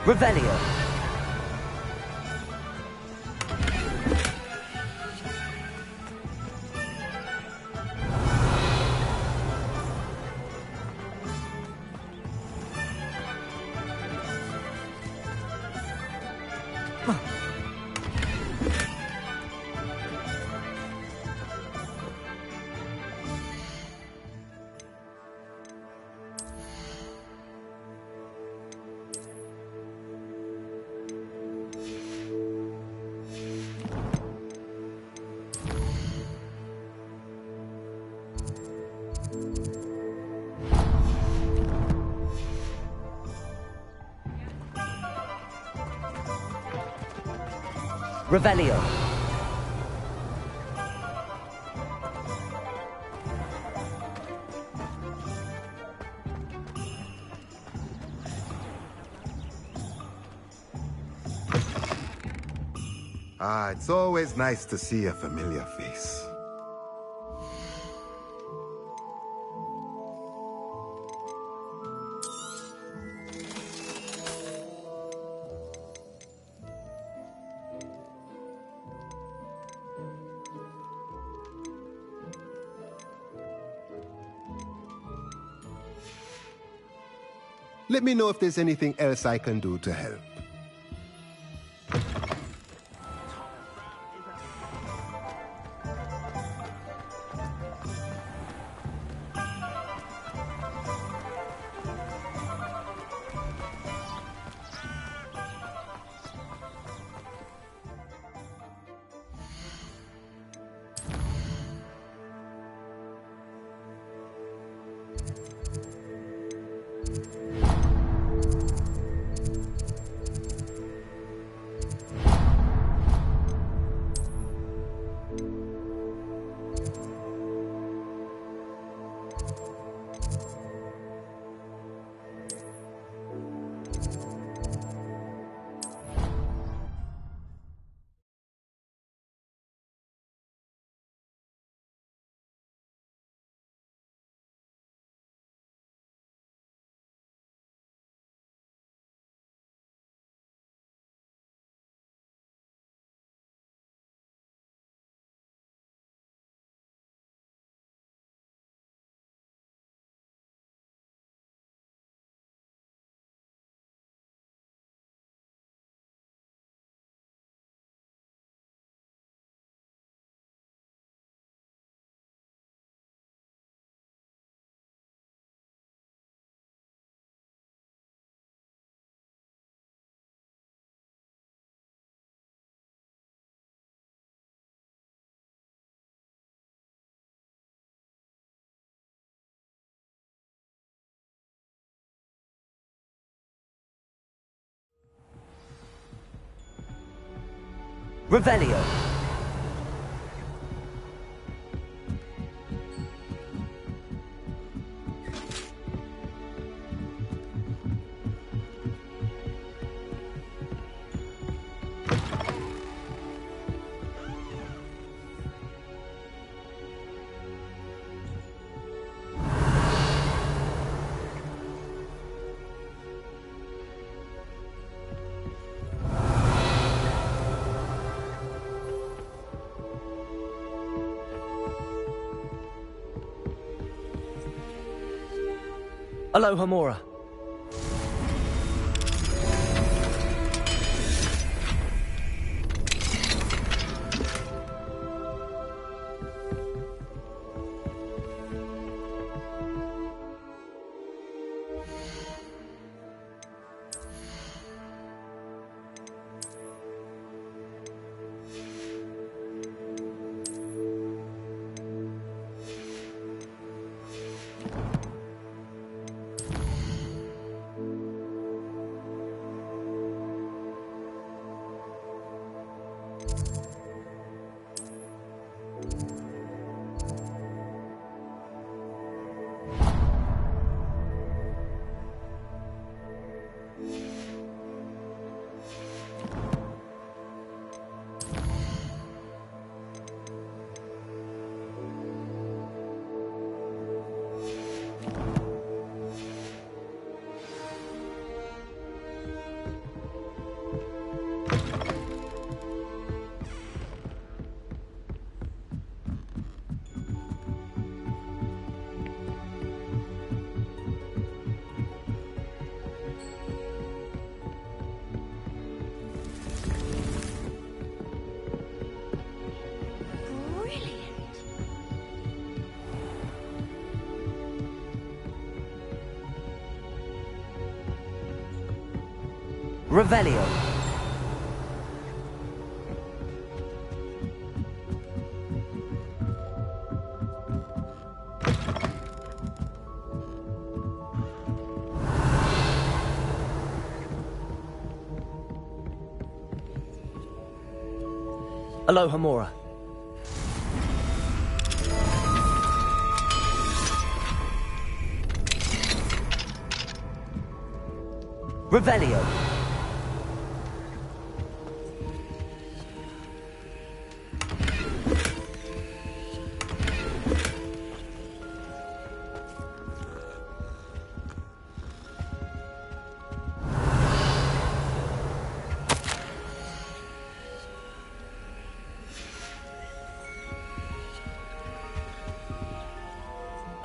Revelio. Revelio. Ah, it's always nice to see a familiar face. Let me know if there's anything else I can do to help. Revelio. Aloha Mora. Revelio. Aloha Mora. Revelio.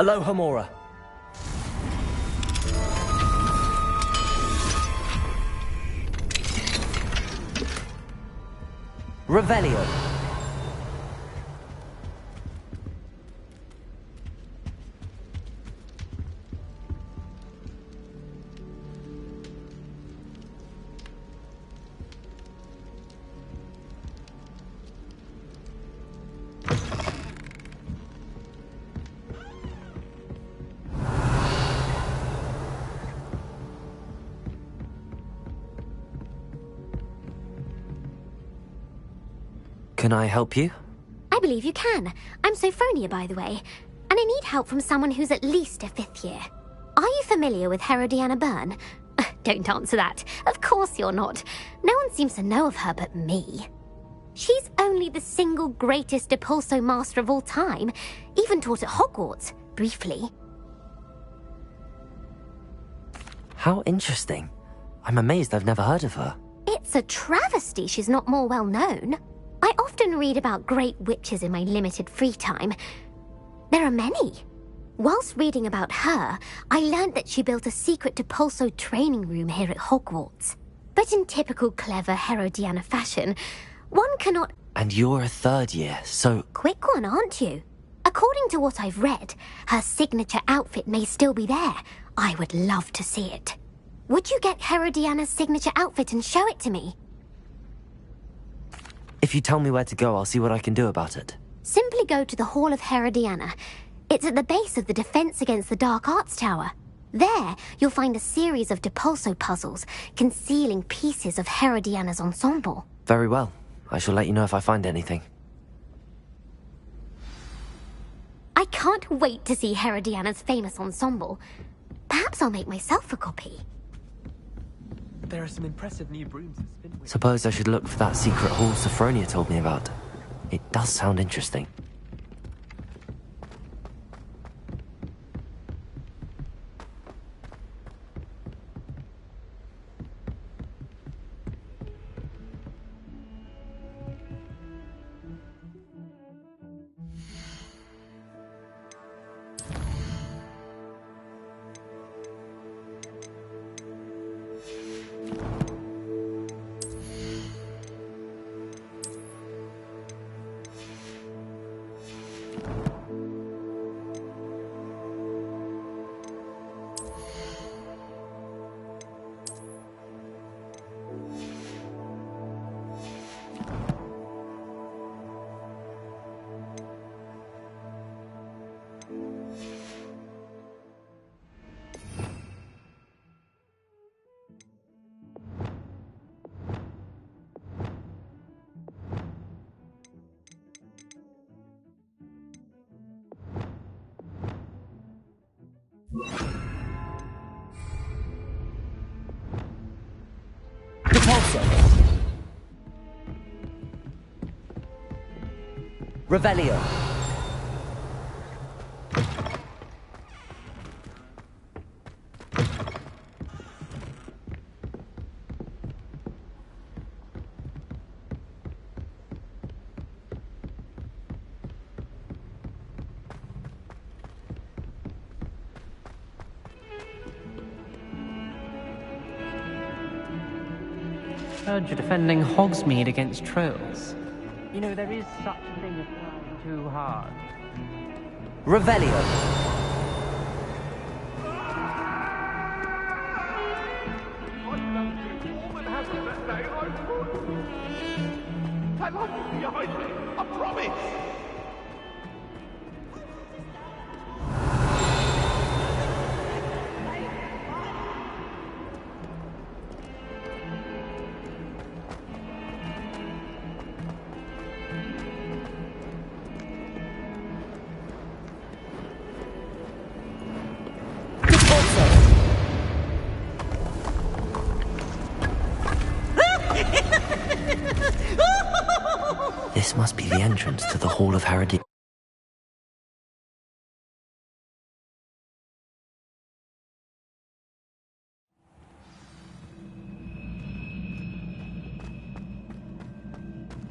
Aloha Mora. Revelio. Can I help you? I believe you can. I'm Sophronia, by the way, and I need help from someone who's at least a 5th year. Are you familiar with Herodiana Byrne? Don't answer that. Of course you're not. No one seems to know of her but me. She's only the single greatest Depulso master of all time, even taught at Hogwarts, briefly. How interesting. I'm amazed I've never heard of her. It's a travesty she's not more well known. I often read about great witches in my limited free time. There are many. Whilst reading about her, I learned that she built a secret Depulso training room here at Hogwarts. But in typical clever Herodiana fashion, one cannot... And you're a 3rd year, so... Quick one, aren't you? According to what I've read, her signature outfit may still be there. I would love to see it. Would you get Herodiana's signature outfit and show it to me? If you tell me where to go, I'll see what I can do about it. Simply go to the Hall of Herodiana. It's at the base of the Defense Against the Dark Arts Tower. There, you'll find a series of Depulso puzzles concealing pieces of Herodiana's ensemble. Very well. I shall let you know if I find anything. I can't wait to see Herodiana's famous ensemble. Perhaps I'll make myself a copy. There are some impressive new brooms that spin with... Suppose I should look for that secret hall Sophronia told me about. It does sound interesting. Revelio. Heard you're defending Hogsmeade against trolls. You know, there is such a thing as trying too hard. Revelio. Woman has I'm hiding behind me. I promise. This must be the entrance to the Hall of Herod.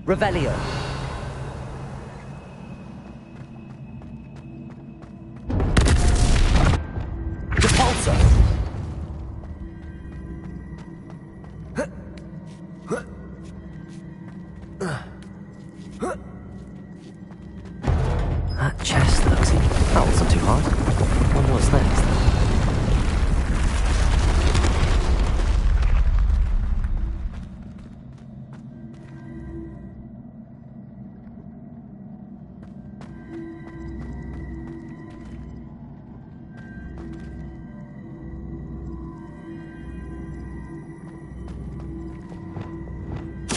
Revelio. Repulsor. That chest looks... That wasn't too hard. Wonder what's next.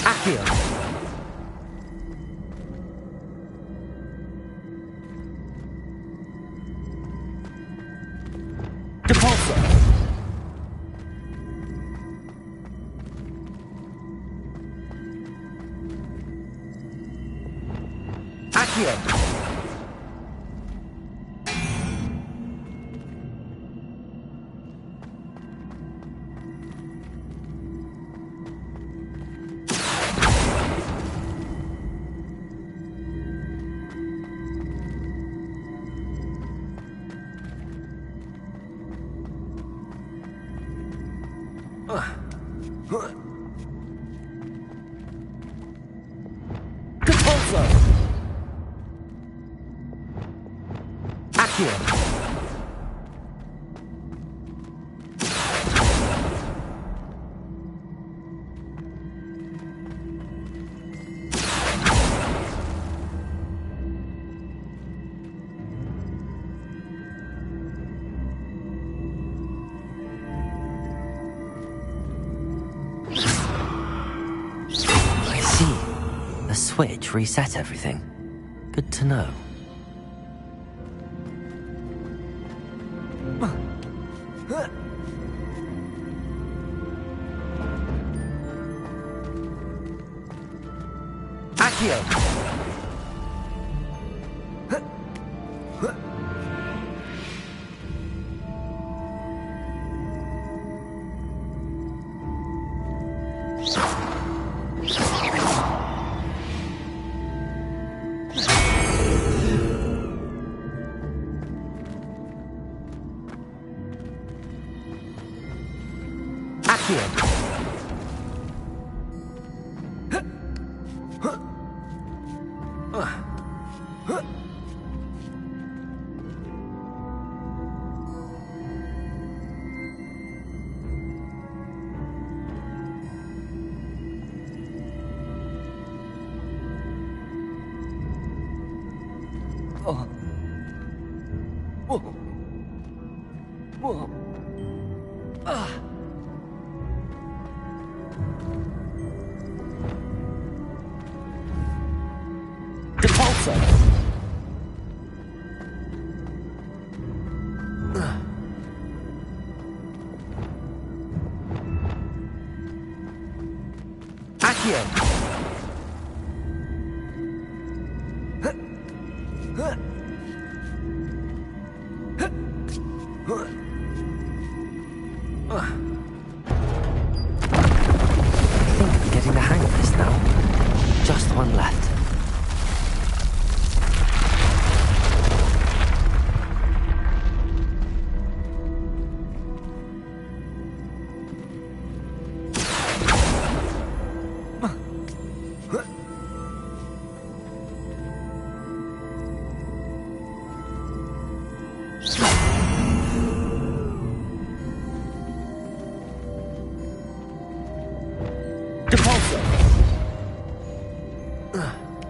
Accio. Repulsor. Accio. Repulsor. Accio. I see. The switch reset everything. Good to know. Accio. Accio. Oh. Whoa. Whoa. Ah. Repulsor. Accio. I think I'm getting the hang of this now. Just one left. Repulsor. Accio.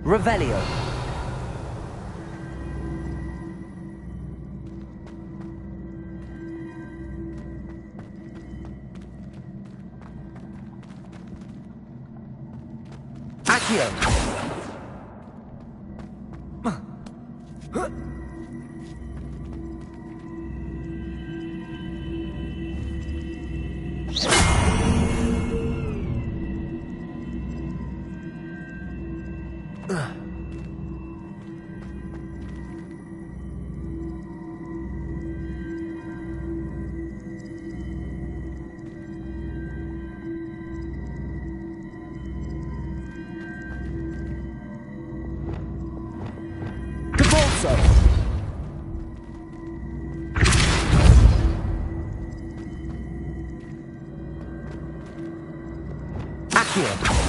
Revelio. Accio. Repulsor! Accio!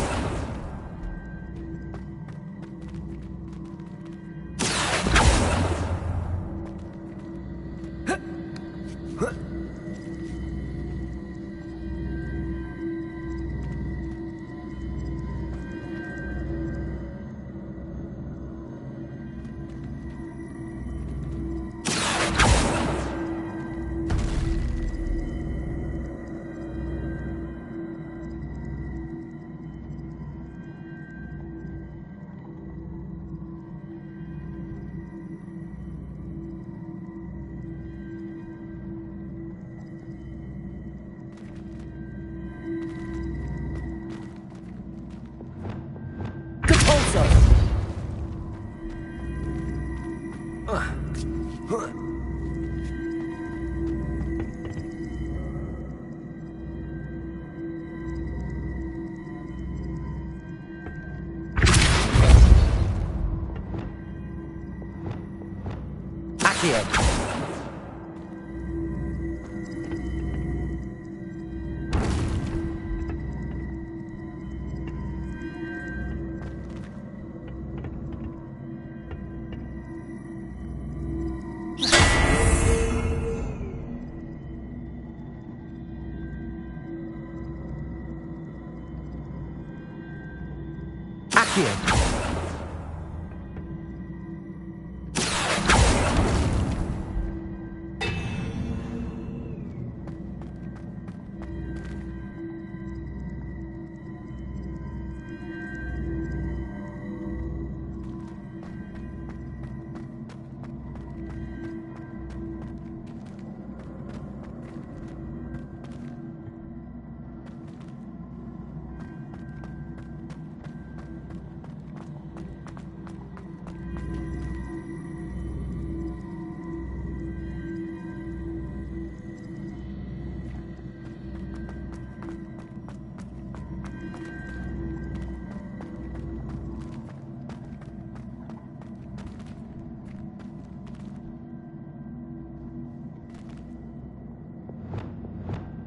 Accio!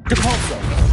Repulsor!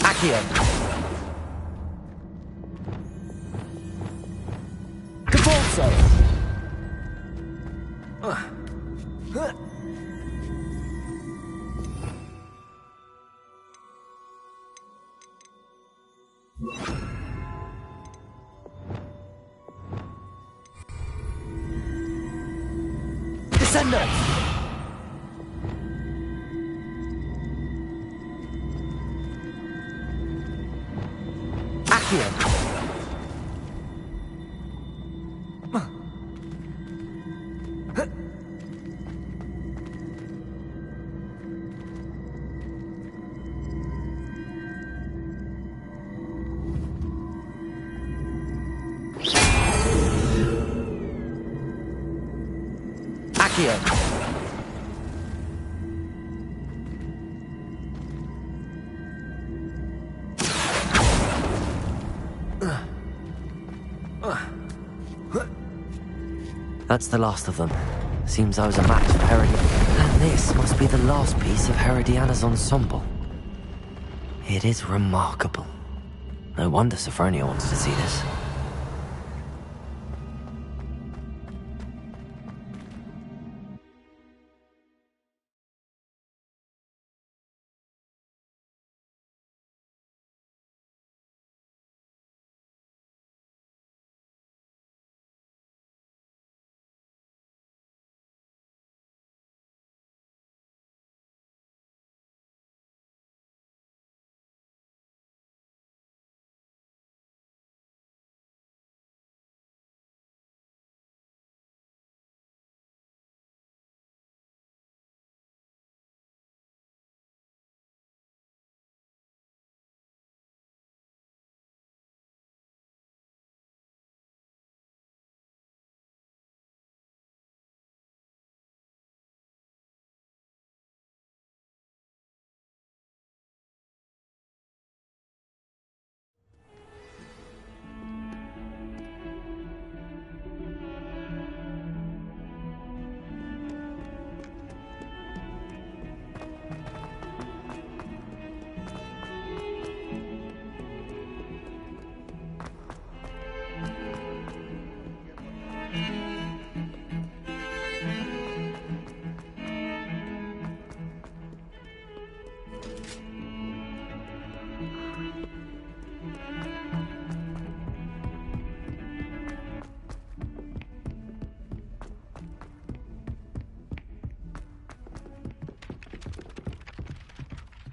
Accio! Repulsor! Descender! Accio! Accio! That's the last of them. Seems I was a match for Herodiana. And this must be the last piece of Herodiana's ensemble. It is remarkable. No wonder Sophronia wanted to see this.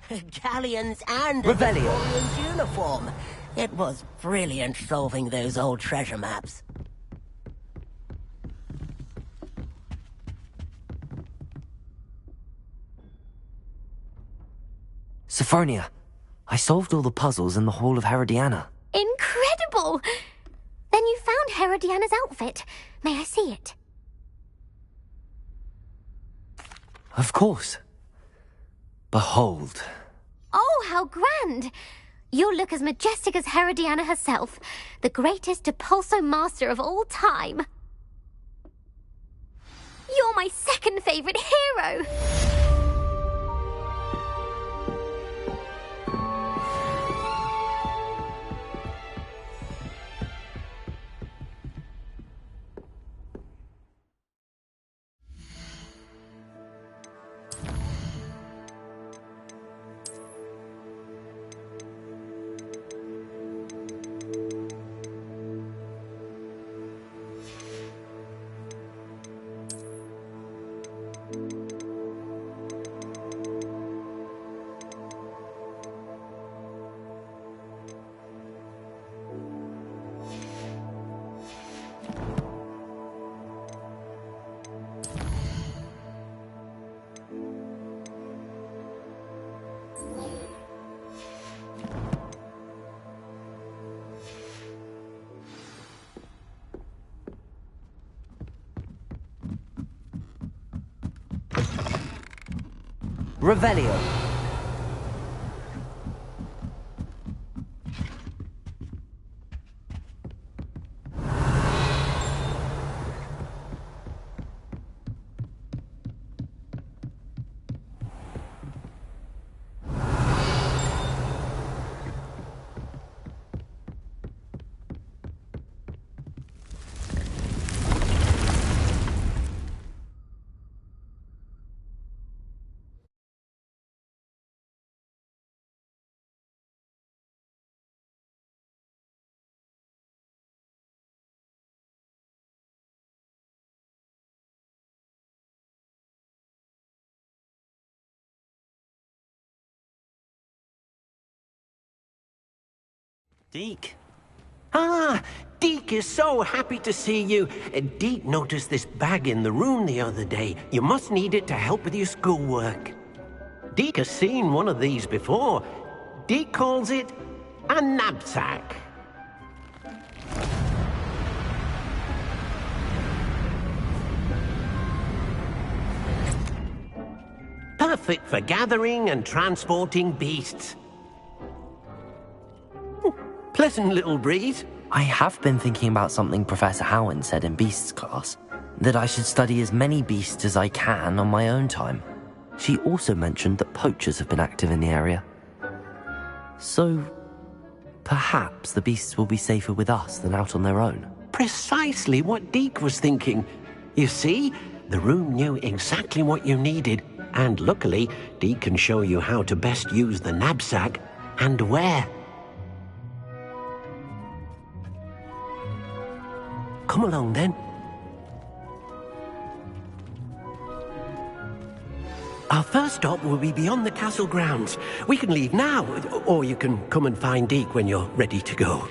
Galleons and a Revelio. Victorian's uniform. It was brilliant solving those old treasure maps. Sophronia, I solved all the puzzles in the Hall of Herodiana. Incredible! Then you found Herodiana's outfit. May I see it? Of course. Behold. Oh, how grand! You'll look as majestic as Herodiana herself, the greatest Depulso master of all time. You're my second favorite hero! Revelio. Deke. Ah, Deke is so happy to see you. Deke noticed this bag in the room the other day. You must need it to help with your schoolwork. Deke has seen one of these before. Deke calls it a knapsack. Perfect for gathering and transporting beasts. Pleasant little breeze. I have been thinking about something Professor Howen said in Beasts class, that I should study as many beasts as I can on my own time. She also mentioned that poachers have been active in the area. So, perhaps the beasts will be safer with us than out on their own. Precisely what Deke was thinking. You see, the room knew exactly what you needed, and luckily, Deke can show you how to best use the knapsack and where. Come along, then. Our first stop will be beyond the castle grounds. We can leave now, or you can come and find Deke when you're ready to go.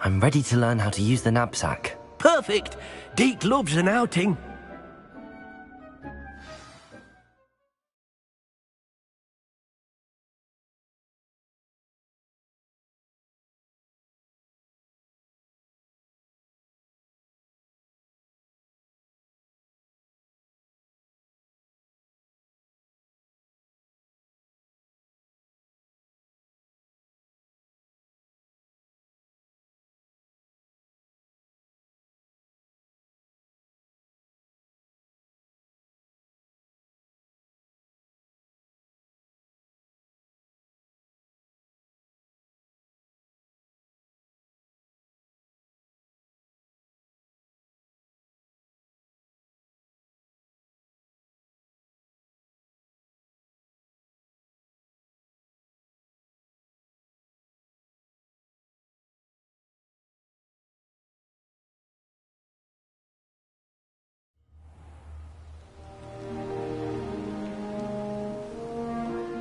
I'm ready to learn how to use the knapsack. Perfect! Deke loves an outing.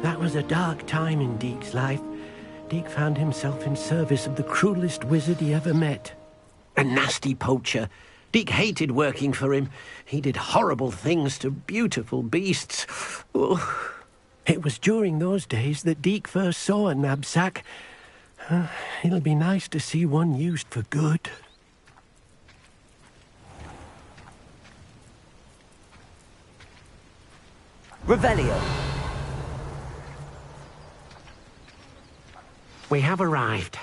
That was a dark time in Deke's life. Deke found himself in service of the cruelest wizard he ever met. A nasty poacher. Deke hated working for him. He did horrible things to beautiful beasts. Oh. It was during those days that Deke first saw a knapsack. It'll be nice to see one used for good. Revelio. We have arrived.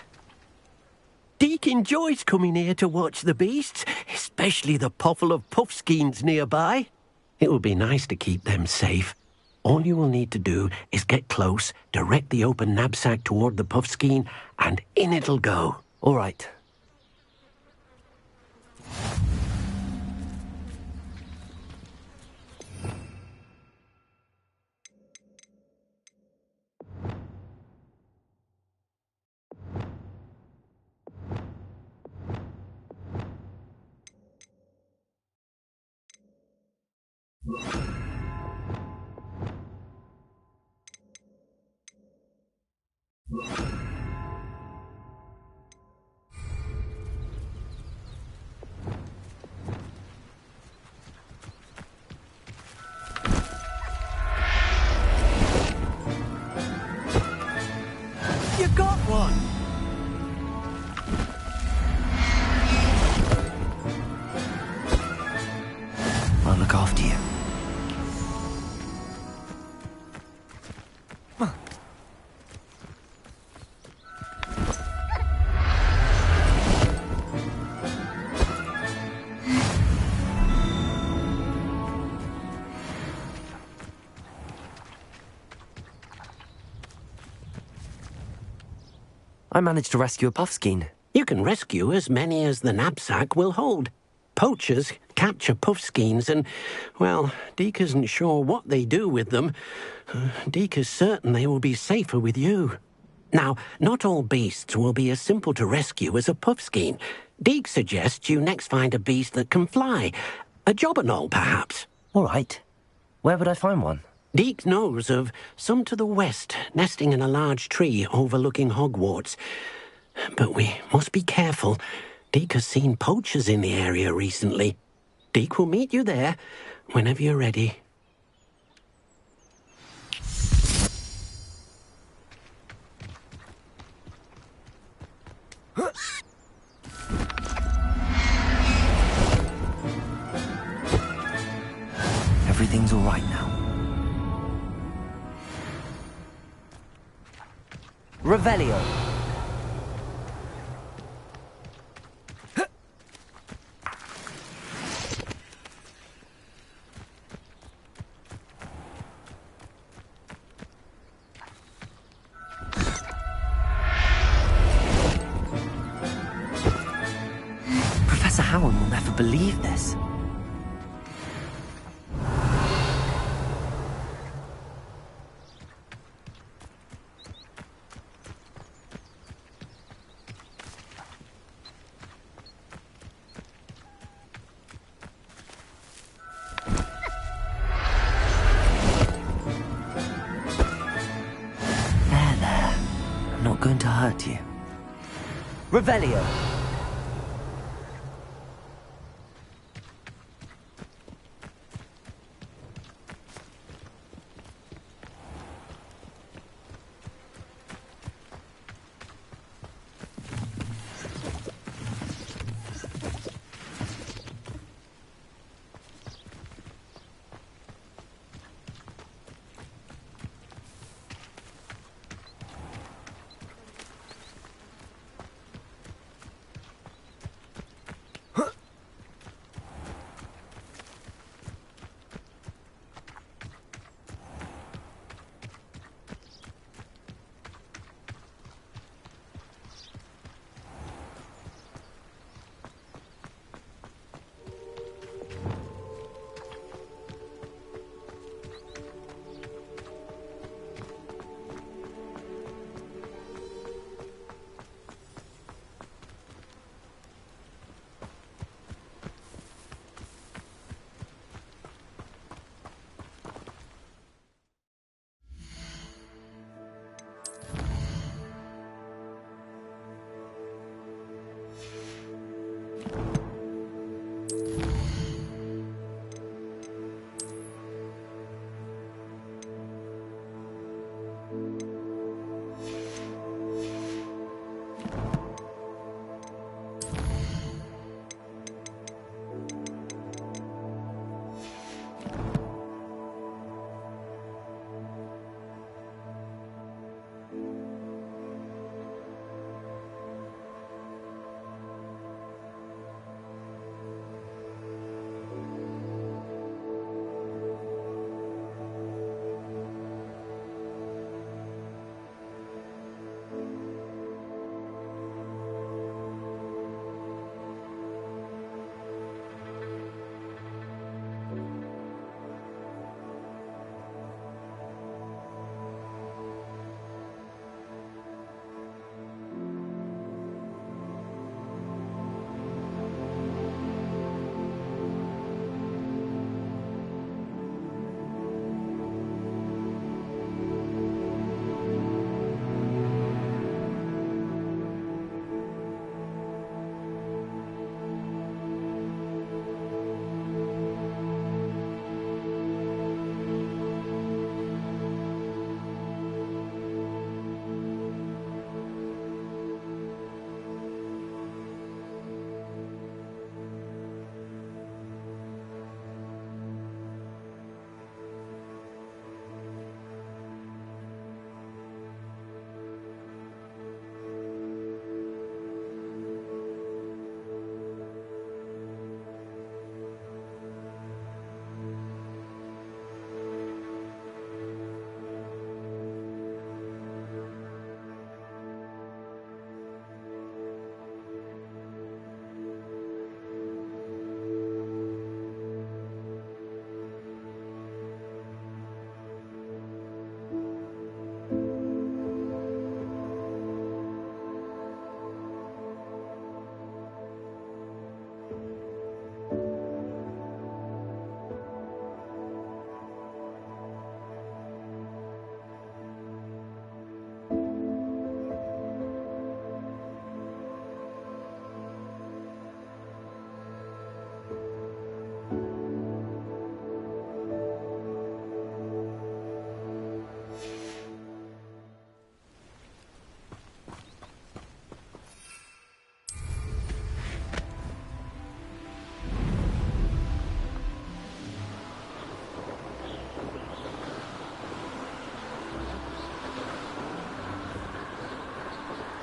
Deke enjoys coming here to watch the beasts, especially the potful of puffskeins nearby. It will be nice to keep them safe. All you will need to do is get close, direct the open knapsack toward the puffskein, and in it'll go. All right. You got one! I'll look after you. I managed to rescue a puffskein. You can rescue as many as the knapsack will hold. Poachers capture puffskeins and, well, Deke isn't sure what they do with them. Deke is certain they will be safer with you. Now, not all beasts will be as simple to rescue as a puffskein. Deke suggests you next find a beast that can fly. A jobberknoll, perhaps. All right. Where would I find one? Deke knows of some to the west, nesting in a large tree overlooking Hogwarts. But we must be careful. Deke has seen poachers in the area recently. Deke will meet you there whenever you're ready. Revelio. Professor Howard will never believe this. There. I'm not going to hurt you. Revelio.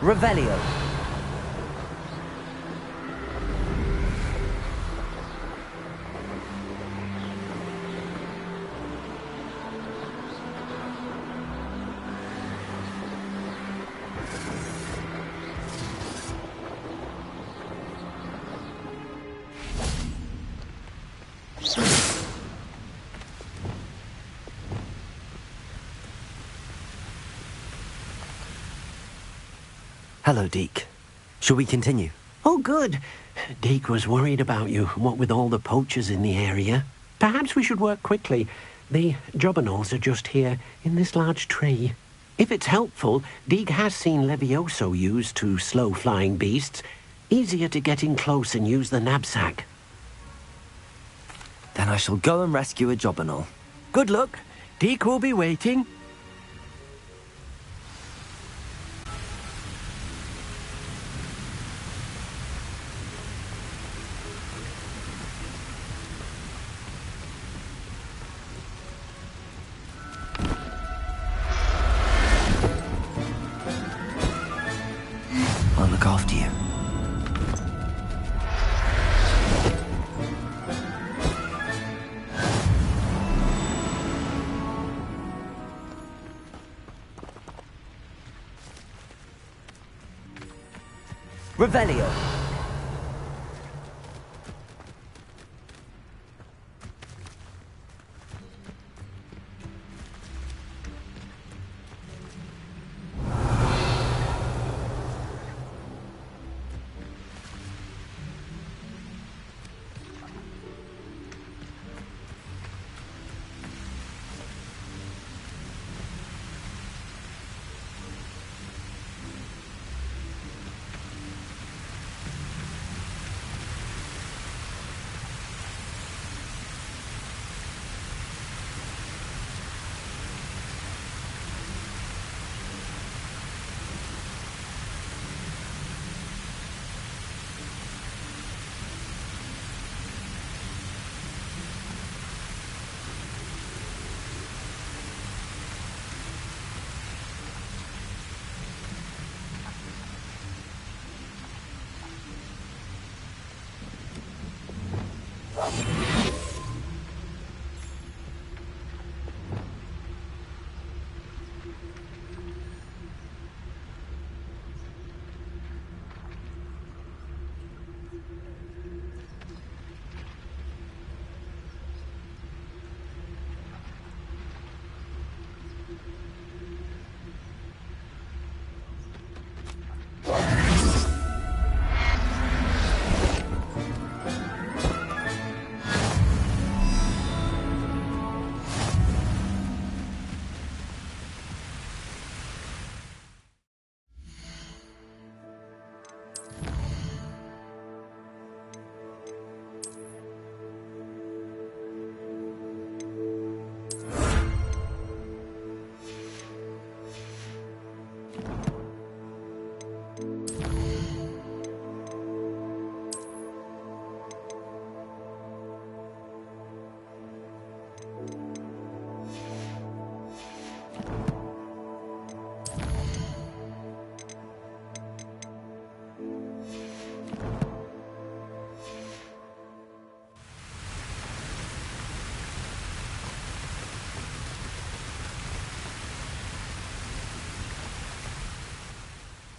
Revelio. Hello, Deke. Shall we continue? Oh, good. Deke was worried about you, what with all the poachers in the area. Perhaps we should work quickly. The jobberknolls are just here, in this large tree. If it's helpful, Deke has seen Levioso used to slow flying beasts. Easier to get in close and use the knapsack. Then I shall go and rescue a jobberknoll. Good luck. Deke will be waiting. I'll look after you. Revelio.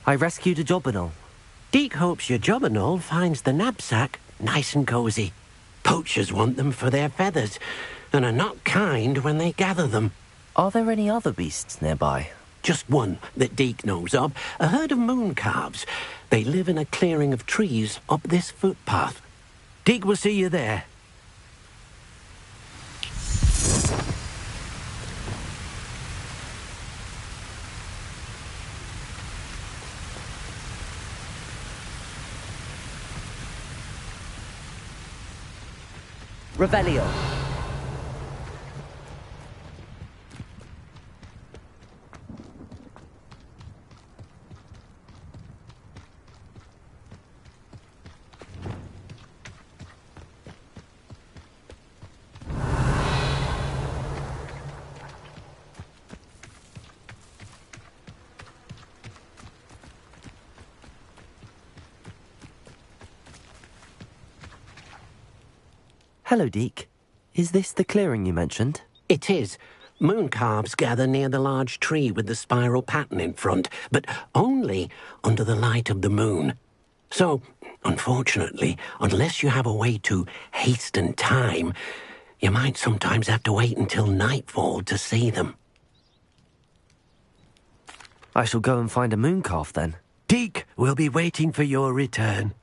I rescued a jobberknoll. Deke hopes your jobberknoll finds the knapsack nice and cozy. Poachers want them for their feathers, and are not kind when they gather them. Are there any other beasts nearby? Just one that Deke knows of, a herd of moon calves. They live in a clearing of trees up this footpath. Deke will see you there. Revelio. Hello, Deke. Is this the clearing you mentioned? It is. Moon calves gather near the large tree with the spiral pattern in front, but only under the light of the moon. So, unfortunately, unless you have a way to hasten time, you might sometimes have to wait until nightfall to see them. I shall go and find a moon calf then. Deke will be waiting for your return.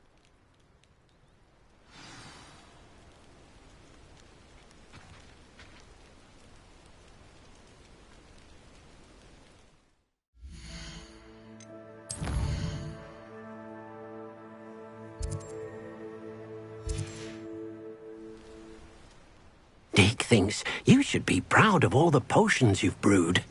Deke thinks you should be proud of all the potions you've brewed.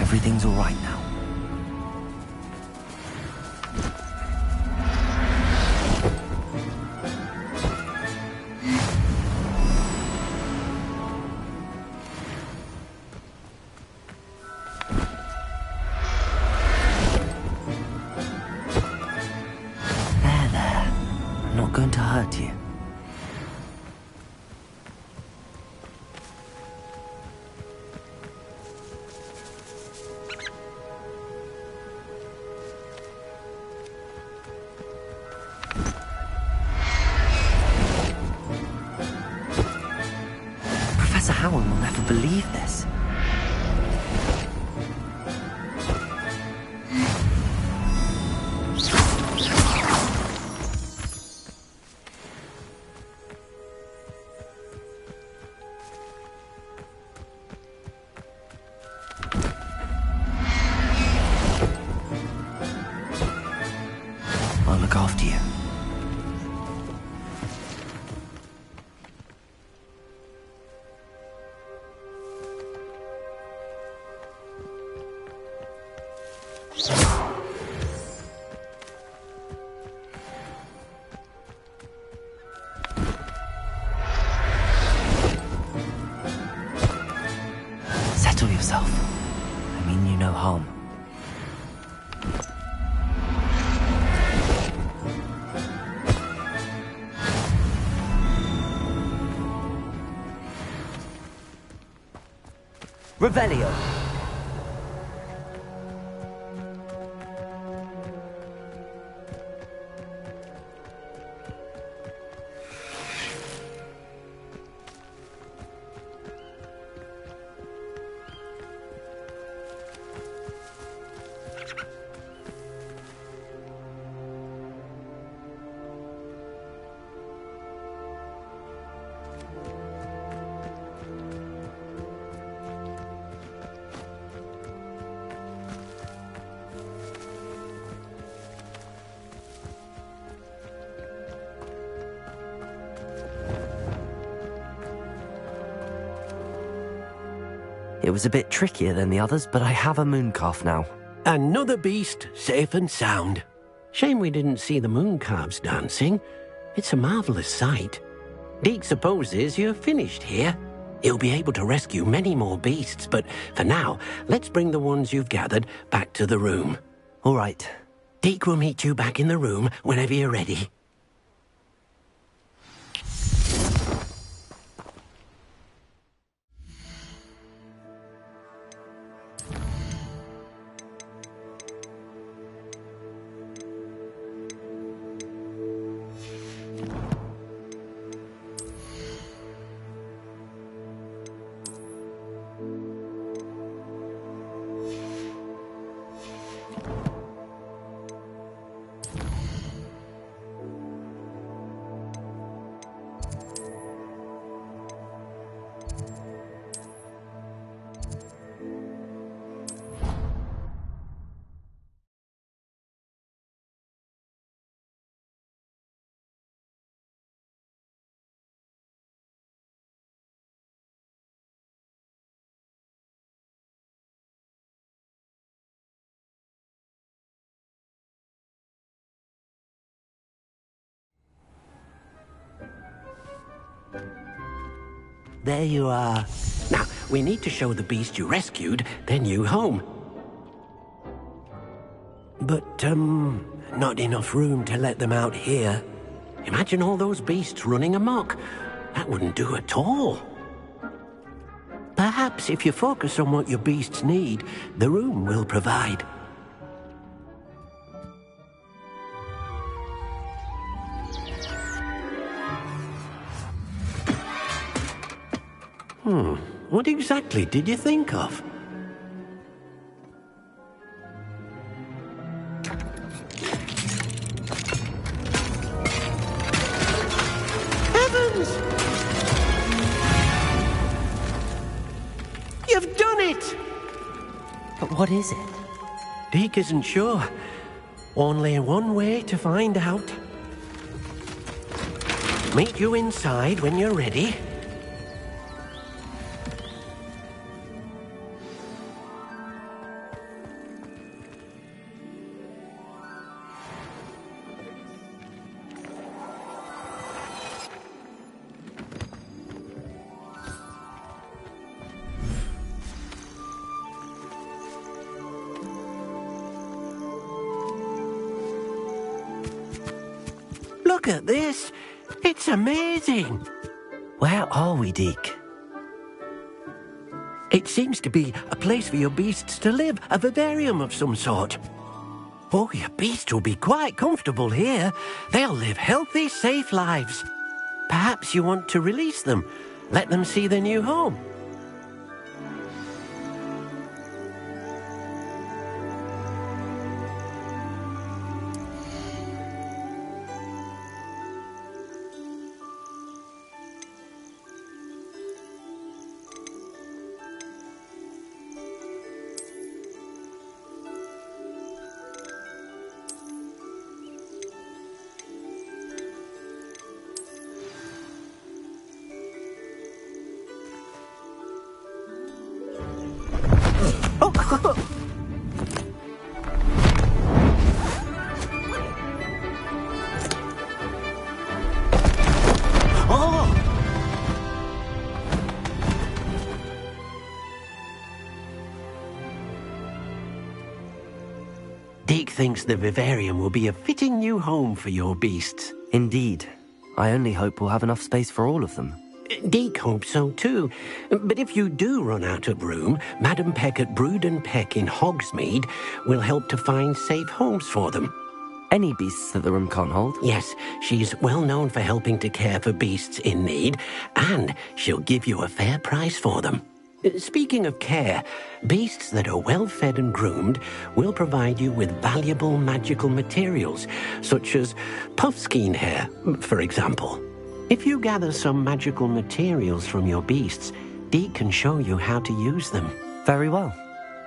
Everything's all right now. There. I'm not going to hurt you. Professor Howard will never believe this. I'll look after you. Settle yourself. I mean you no harm. Revelio. It was a bit trickier than the others, but I have a moon calf now. Another beast, safe and sound. Shame we didn't see the moon calves dancing. It's a marvelous sight. Deke supposes you're finished here. He'll be able to rescue many more beasts, but for now, let's bring the ones you've gathered back to the room. All right. Deke will meet you back in the room whenever you're ready. there you are. Now, we need to show the beast you rescued their new home. But, not enough room to let them out here. Imagine all those beasts running amok. That wouldn't do at all. Perhaps if you focus on what your beasts need, the room will provide. What exactly did you think of? Heavens! You've done it! But what is it? Deke isn't sure. Only one way to find out. Meet you inside when you're ready. Look at this. It's amazing. Where are we, Deke? It seems to be a place for your beasts to live, a vivarium of some sort. Oh, your beasts will be quite comfortable here. They'll live healthy, safe lives. Perhaps you want to release them, let them see their new home. Deke thinks the vivarium will be a fitting new home for your beasts. Indeed. I only hope we'll have enough space for all of them. Deke hopes so too. But if you do run out of room, Madam Peck at Brood and Peck in Hogsmeade will help to find safe homes for them. Any beasts that the room can't hold? Yes, she's well known for helping to care for beasts in need, and she'll give you a fair price for them. Speaking of care, beasts that are well fed and groomed will provide you with valuable magical materials, such as puffskein hair, for example. If you gather some magical materials from your beasts, Deke can show you how to use them. Very well.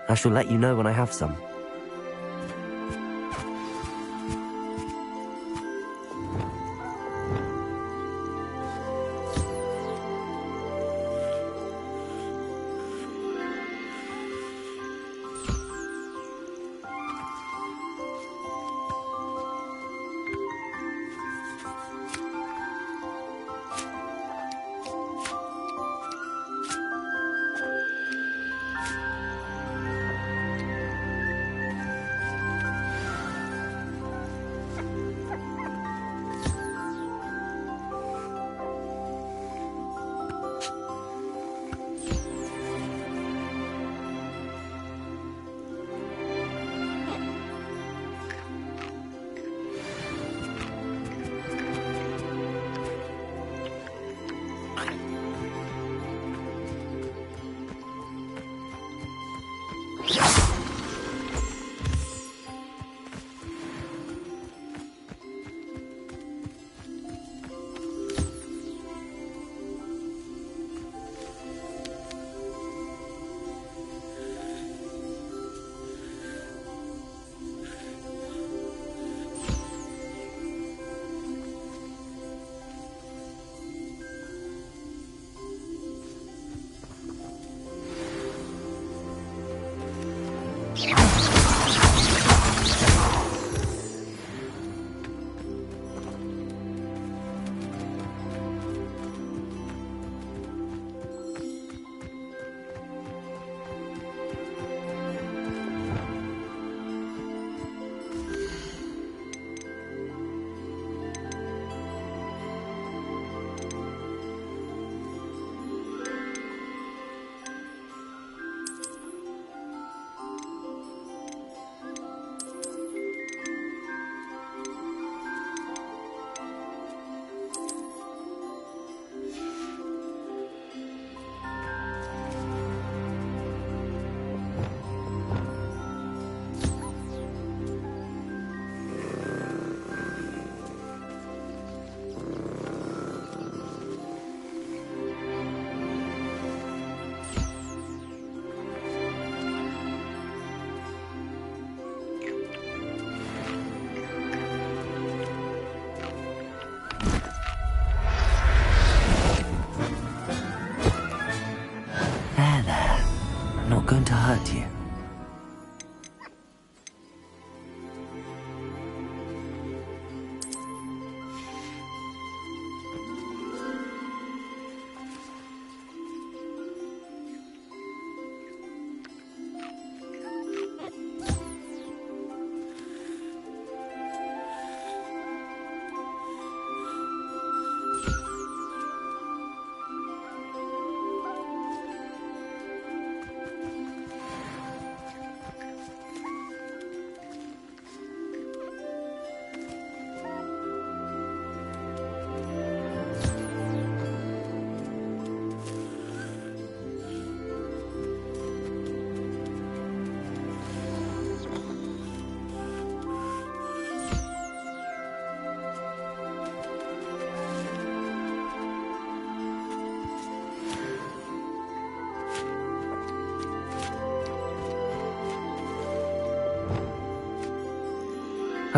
I shall let you know when I have some. not going to hurt you.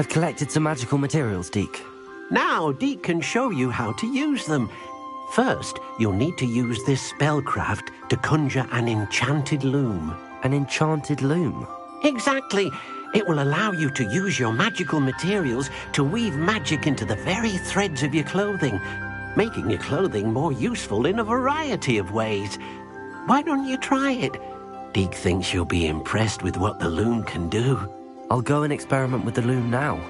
I've collected some magical materials, Deke. Now, Deke can show you how to use them. First, you'll need to use this spellcraft to conjure an enchanted loom. An enchanted loom? Exactly. It will allow you to use your magical materials to weave magic into the very threads of your clothing, making your clothing more useful in a variety of ways. Why don't you try it? Deke thinks you'll be impressed with what the loom can do. I'll go and experiment with the loom now.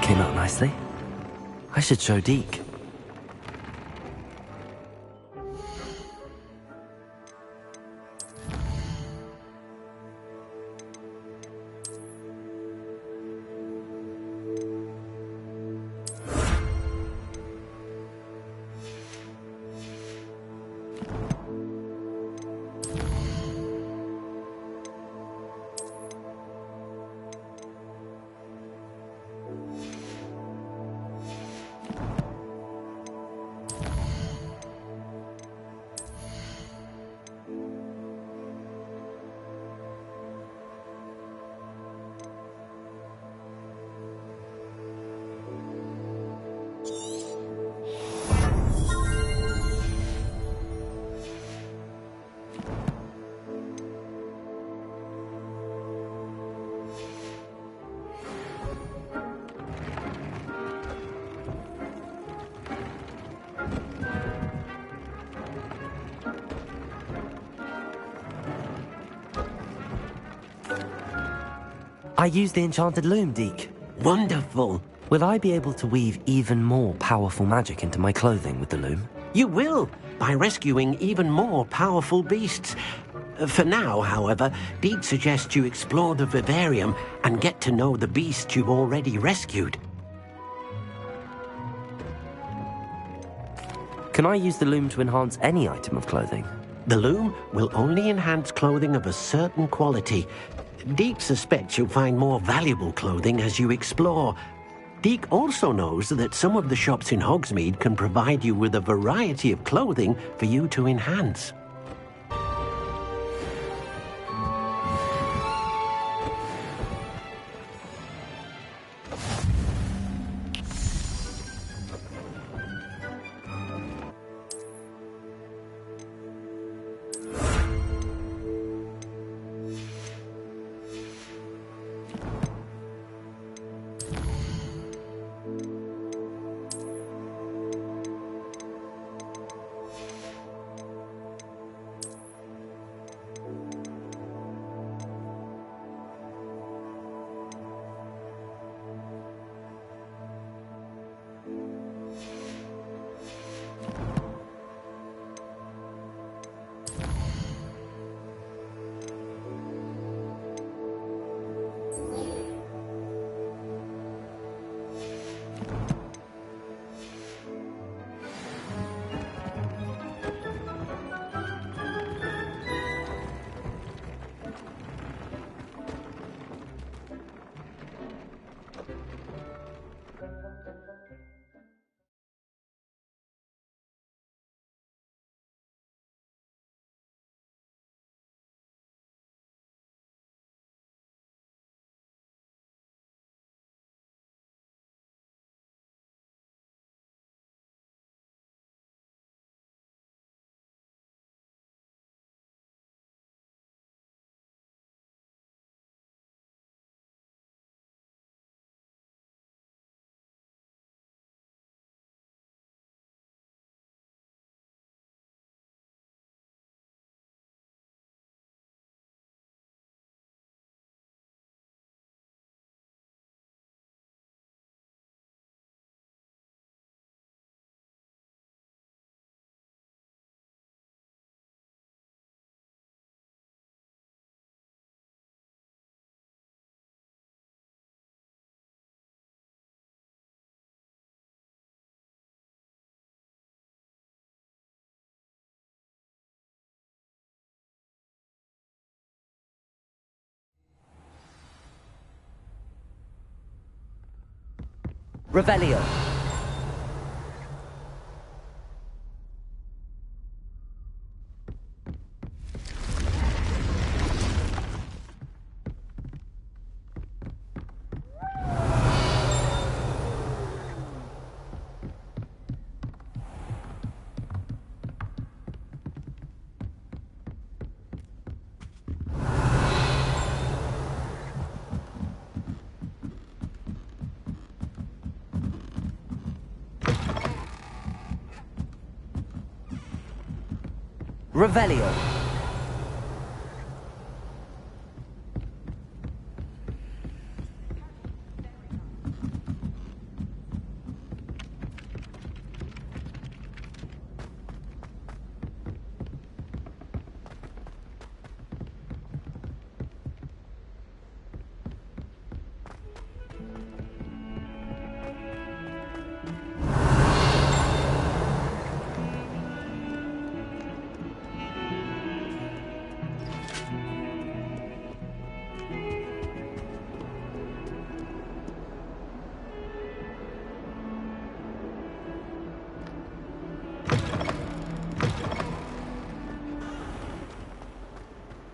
Came out nicely. I should show Deke. I used the enchanted loom, Deke. Wonderful. Will I be able to weave even more powerful magic into my clothing with the loom? You will, by rescuing even more powerful beasts. For now, however, Deke suggests you explore the vivarium and get to know the beasts you've already rescued. Can I use the loom to enhance any item of clothing? The loom will only enhance clothing of a certain quality. Deke suspects you'll find more valuable clothing as you explore. Deke also knows that some of the shops in Hogsmeade can provide you with a variety of clothing for you to enhance. Revelio. Revelio.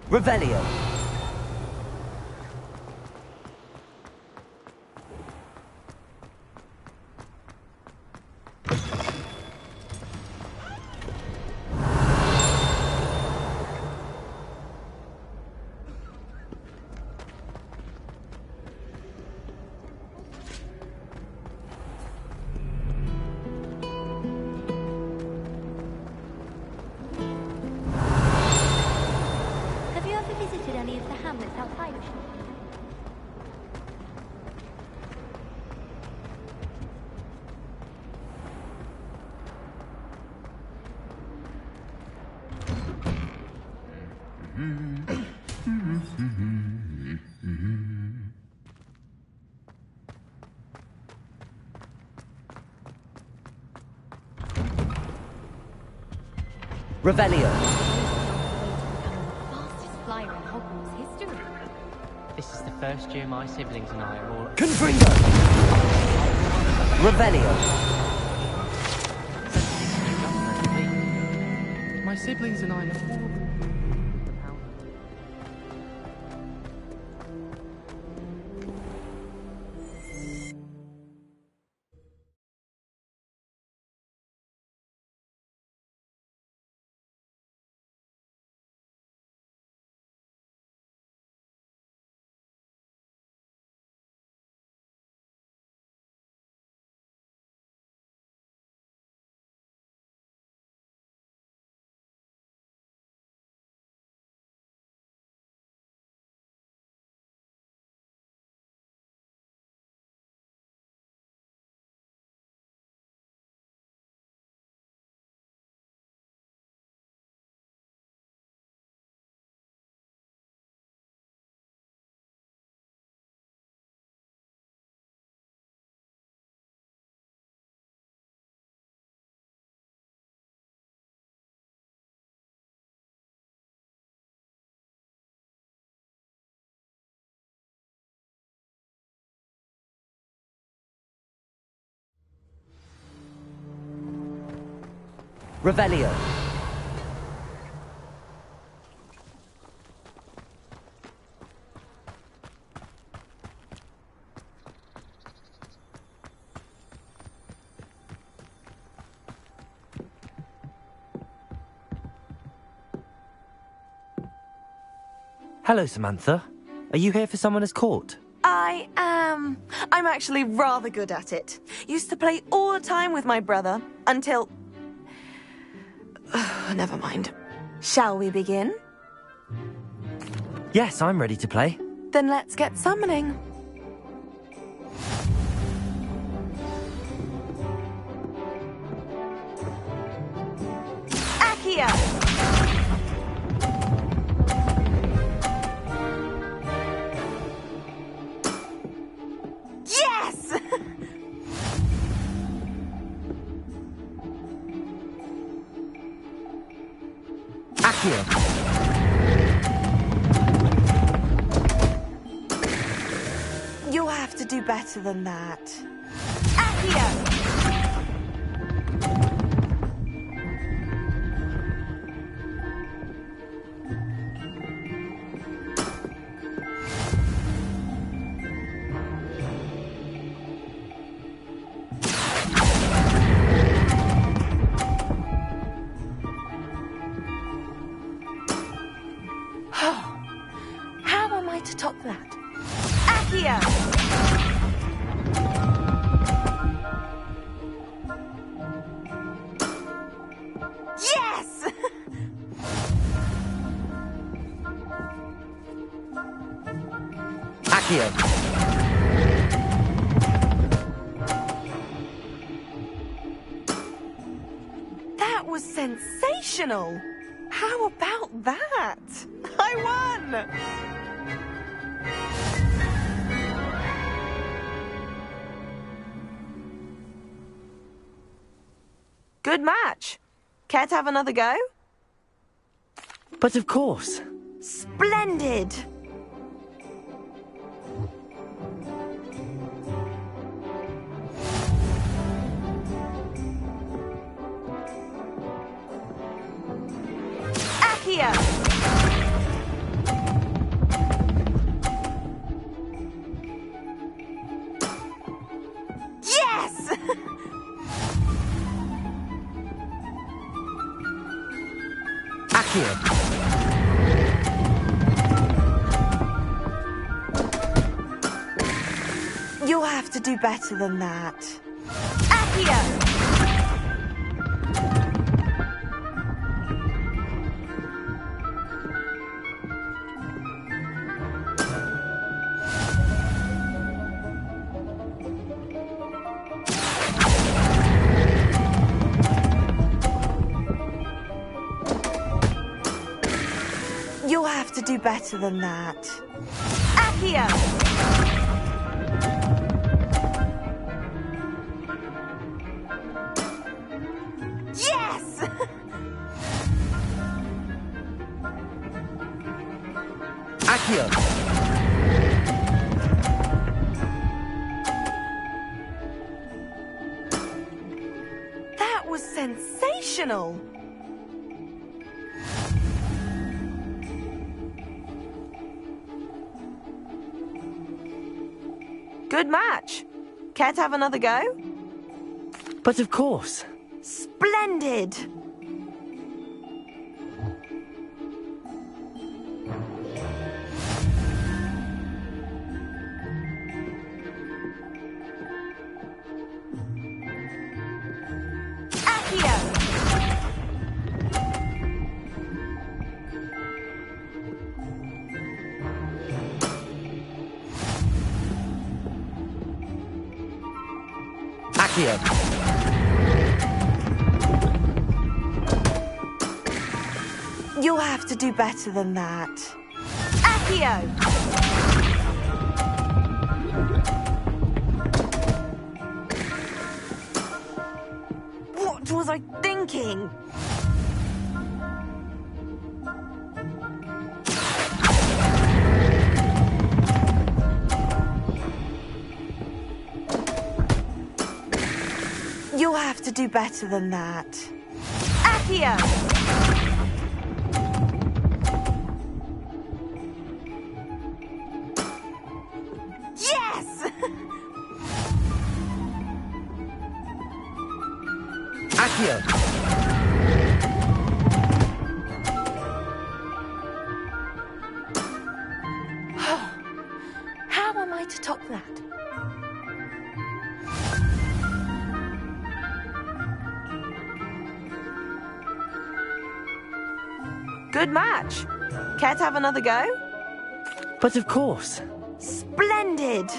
Revelio. Visited any of the hamlets outside of Shore? Revelio. This is the first year my siblings and I are all... Confringo! Revelio. My siblings and I are all... Revelio. Hello, Samantha. Are you here for Summoner's Court? I am. I'm actually rather good at it. Used to play all the time with my brother, until... Never mind. Shall we begin? Yes, I'm ready to play. Then let's get summoning. Accio! Yes! Accio! You'll have to do better than that. Accio! How am I to top that? Accio! Yes! Accio! That was sensational! How about that? I won! Good match. Care to have another go? But of course. Splendid! Accio! Yes! Accio! You'll have to do better than that. Accio! You'll have to do better than that. Accio! Yes! Accio! That was sensational! Good match. Care to have another go? But of course. Splendid! Accio! Accio! You'll have to do better than that. Accio! What was I thinking? You'll have to do better than that. Accio! Yes! Accio! How am I to top that? Good match. Care to have another go? But of course. Splendid!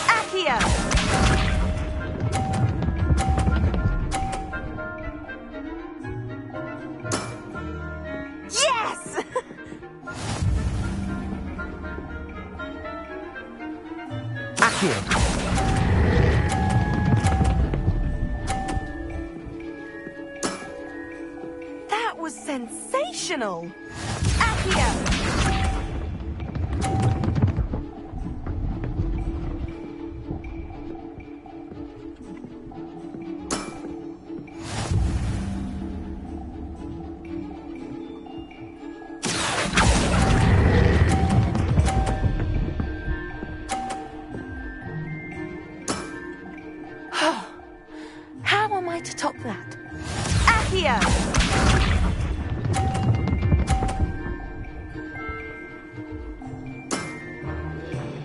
Accio! Yes! Accio! Sensational! Accio! How am I to top that? Accio!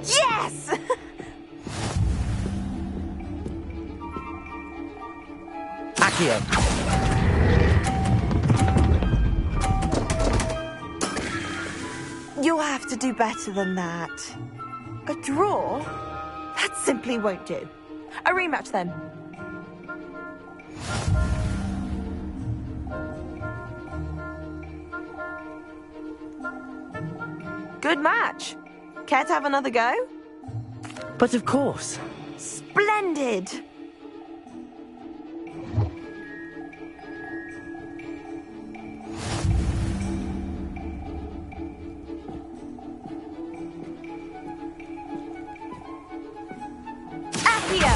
Yes! Accio. You'll have to do better than that. A draw? That simply won't do. A rematch then. Good match. Care to have another go? But of course. Splendid! Accio!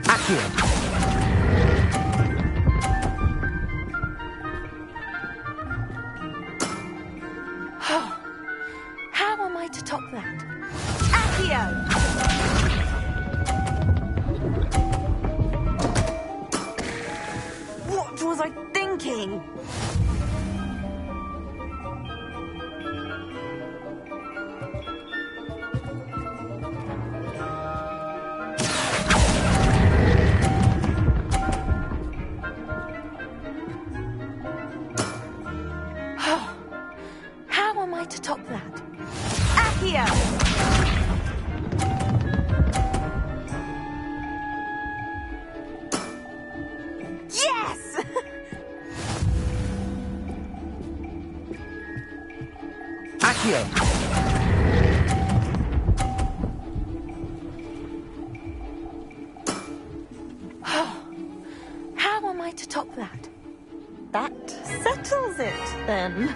Accio. How am I to top that? Accio! What was I thinking? How am I to top that? Accio! Yes! Accio. How am I to top that? That settles it, then.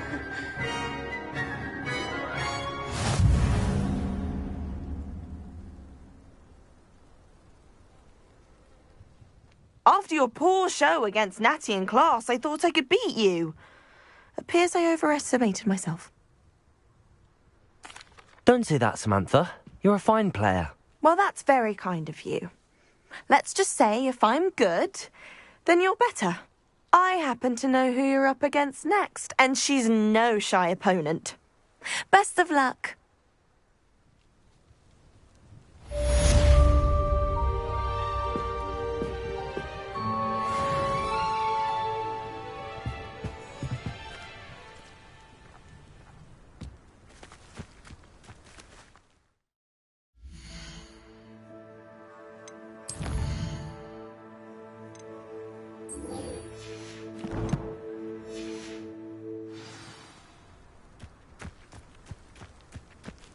After your poor show against Natty in class, I thought I could beat you. Appears I overestimated myself. Don't say that, Samantha. You're a fine player. Well, that's very kind of you. Let's just say if I'm good, then you're better. I happen to know who you're up against next, and she's no shy opponent. Best of luck.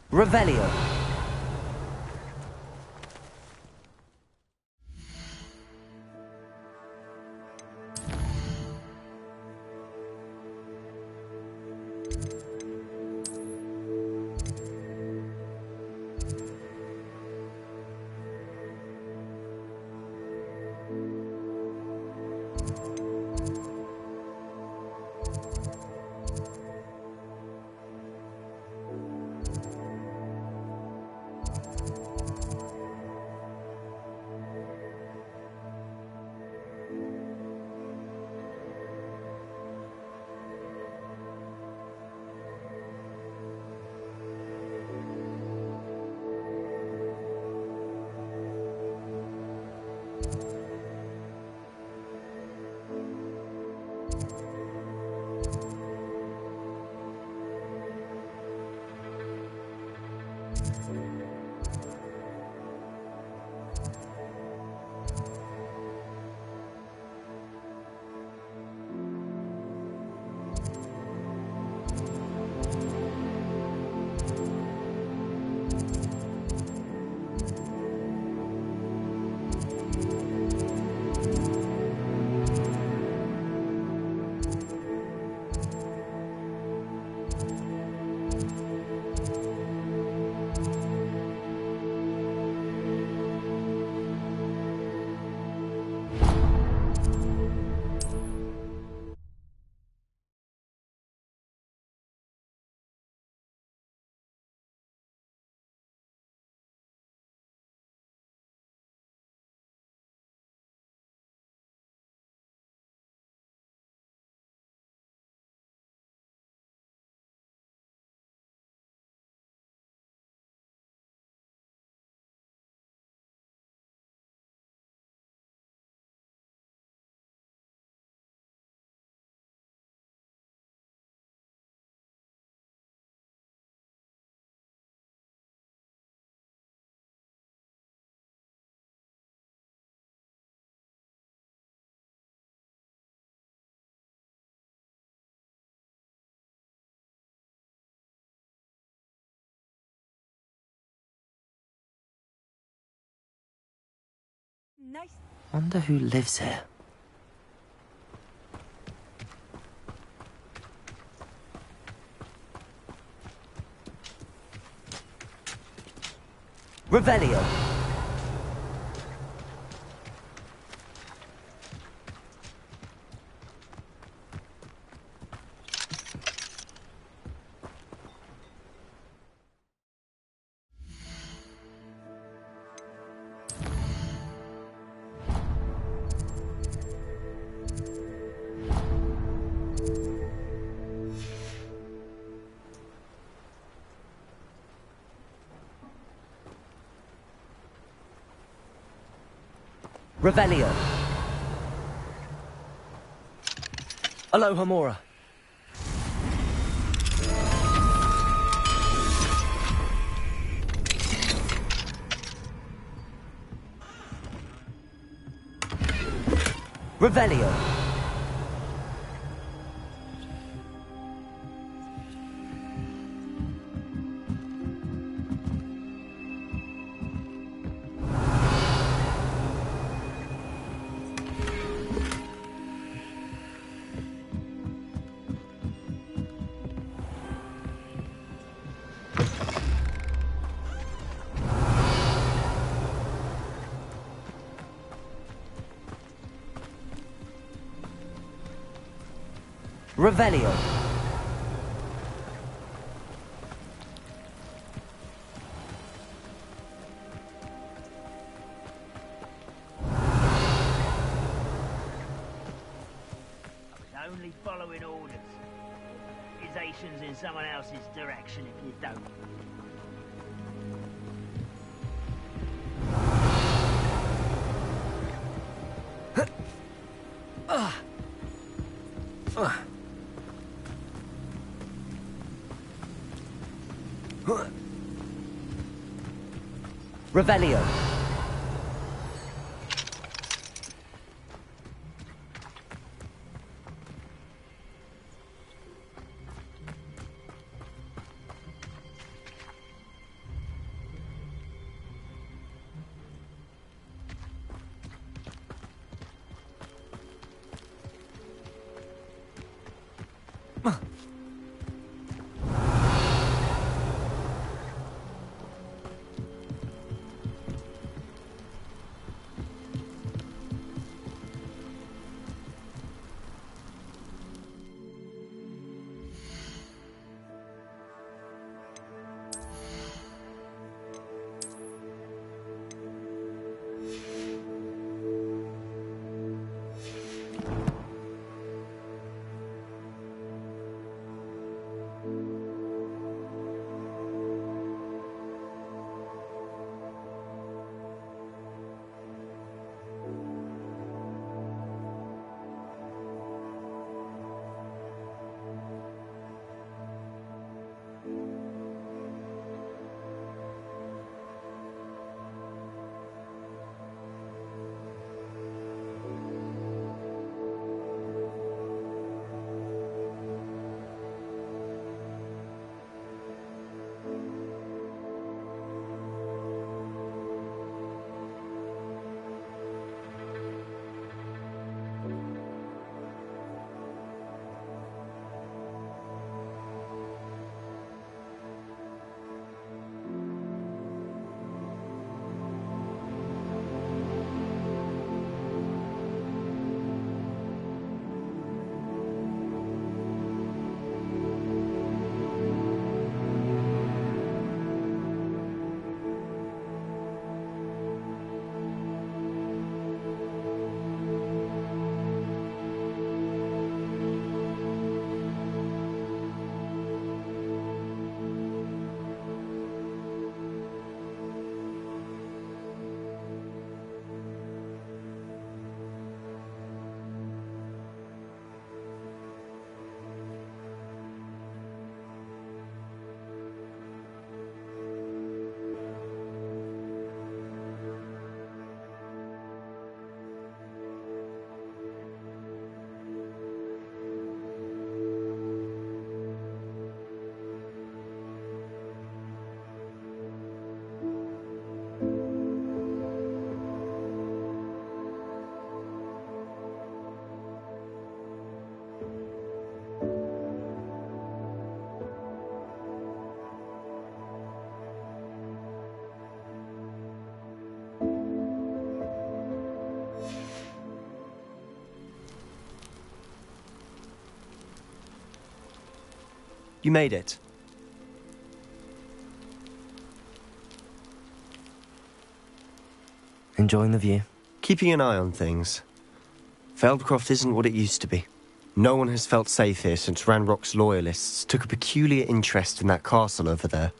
Revelio. Nice. Wonder who lives here. Revelio. Revelio. Aloha Mora. Revelio. Revelio. Only following orders. Accusations in someone else's direction if you don't. Revelio. You made it. Enjoying the view? Keeping an eye on things. Feldcroft isn't what it used to be. No one has felt safe here since Ranrock's loyalists took a peculiar interest in that castle over there.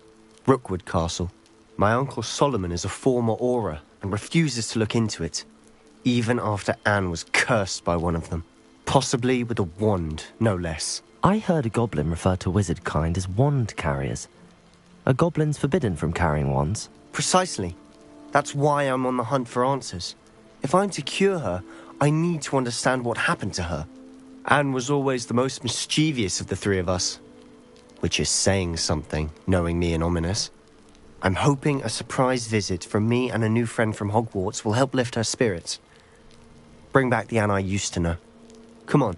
Rookwood Castle. My uncle Solomon is a former Auror and refuses to look into it, even after Anne was cursed by one of them. Possibly with a wand, no less. I heard a goblin refer to wizard kind as wand carriers. Are goblins forbidden from carrying wands? Precisely. That's why I'm on the hunt for answers. If I'm to cure her, I need to understand what happened to her. Anne was always the most mischievous of the three of us. Which is saying something, knowing me and Ominous. I'm hoping a surprise visit from me and a new friend from Hogwarts will help lift her spirits. Bring back the Anne I used to know. Come on,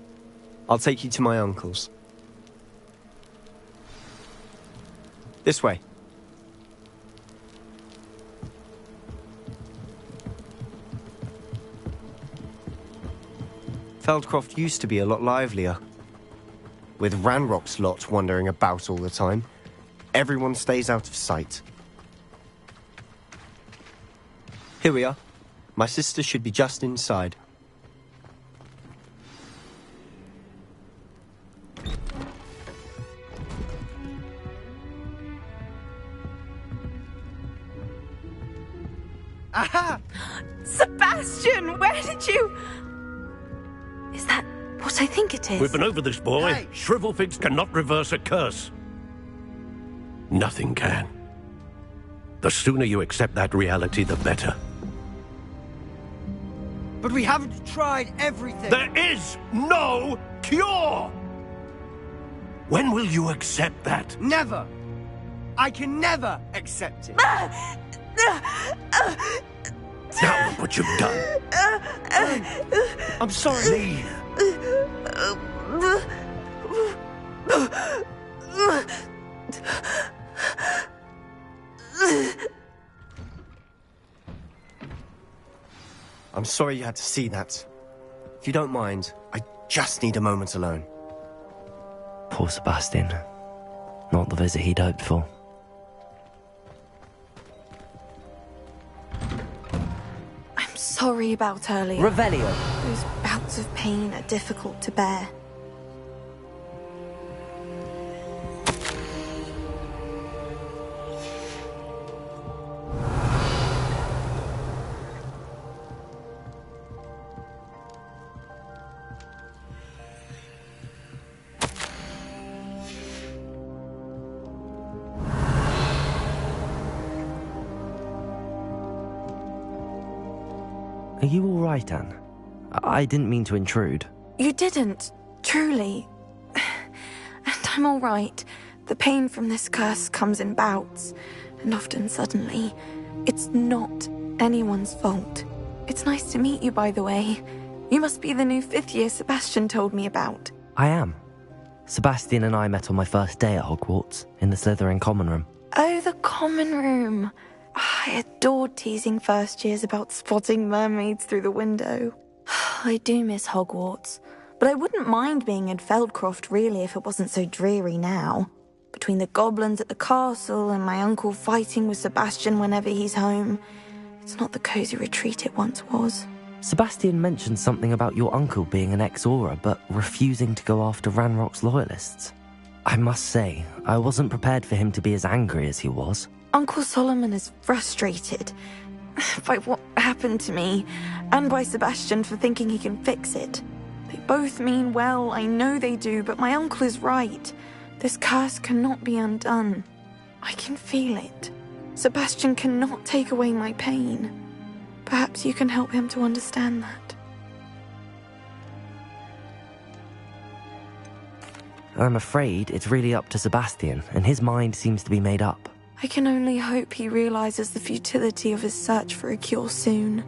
I'll take you to my uncle's. This way. Feldcroft used to be a lot livelier. With Ranrock's lot wandering about all the time, everyone stays out of sight. Here we are. My sister should be just inside. Aha! Sebastian, where did you... Is that what I think it is? We've been over this, boy. Hey. Shrivelfigs cannot reverse a curse. Nothing can. The sooner you accept that reality, the better. But we haven't tried everything. There is no cure! When will you accept that? Never. I can never accept it. Now look what you've done. I'm sorry. Leave. I'm sorry you had to see that. If you don't mind, I just need a moment alone. Poor Sebastian. Not the visit he'd hoped for. I'm sorry about earlier. Revelio. Those bouts of pain are difficult to bear. Are you all right, Anne? I didn't mean to intrude. You didn't, truly. And I'm all right. The pain from this curse comes in bouts, and often suddenly. It's not anyone's fault. It's nice to meet you, by the way. You must be the new 5th year Sebastian told me about. I am. Sebastian and I met on my first day at Hogwarts, in the Slytherin common room. Oh, the common room. I adored teasing first years about spotting mermaids through the window. I do miss Hogwarts, but I wouldn't mind being in Feldcroft really if it wasn't so dreary now. Between the goblins at the castle and my uncle fighting with Sebastian whenever he's home, it's not the cosy retreat it once was. Sebastian mentioned something about your uncle being an ex-Auror, but refusing to go after Ranrock's loyalists. I must say, I wasn't prepared for him to be as angry as he was. Uncle Solomon is frustrated by what happened to me, and by Sebastian for thinking he can fix it. They both mean well, I know they do, but my uncle is right. This curse cannot be undone. I can feel it. Sebastian cannot take away my pain. Perhaps you can help him to understand that. I'm afraid it's really up to Sebastian, and his mind seems to be made up. I can only hope he realizes the futility of his search for a cure soon.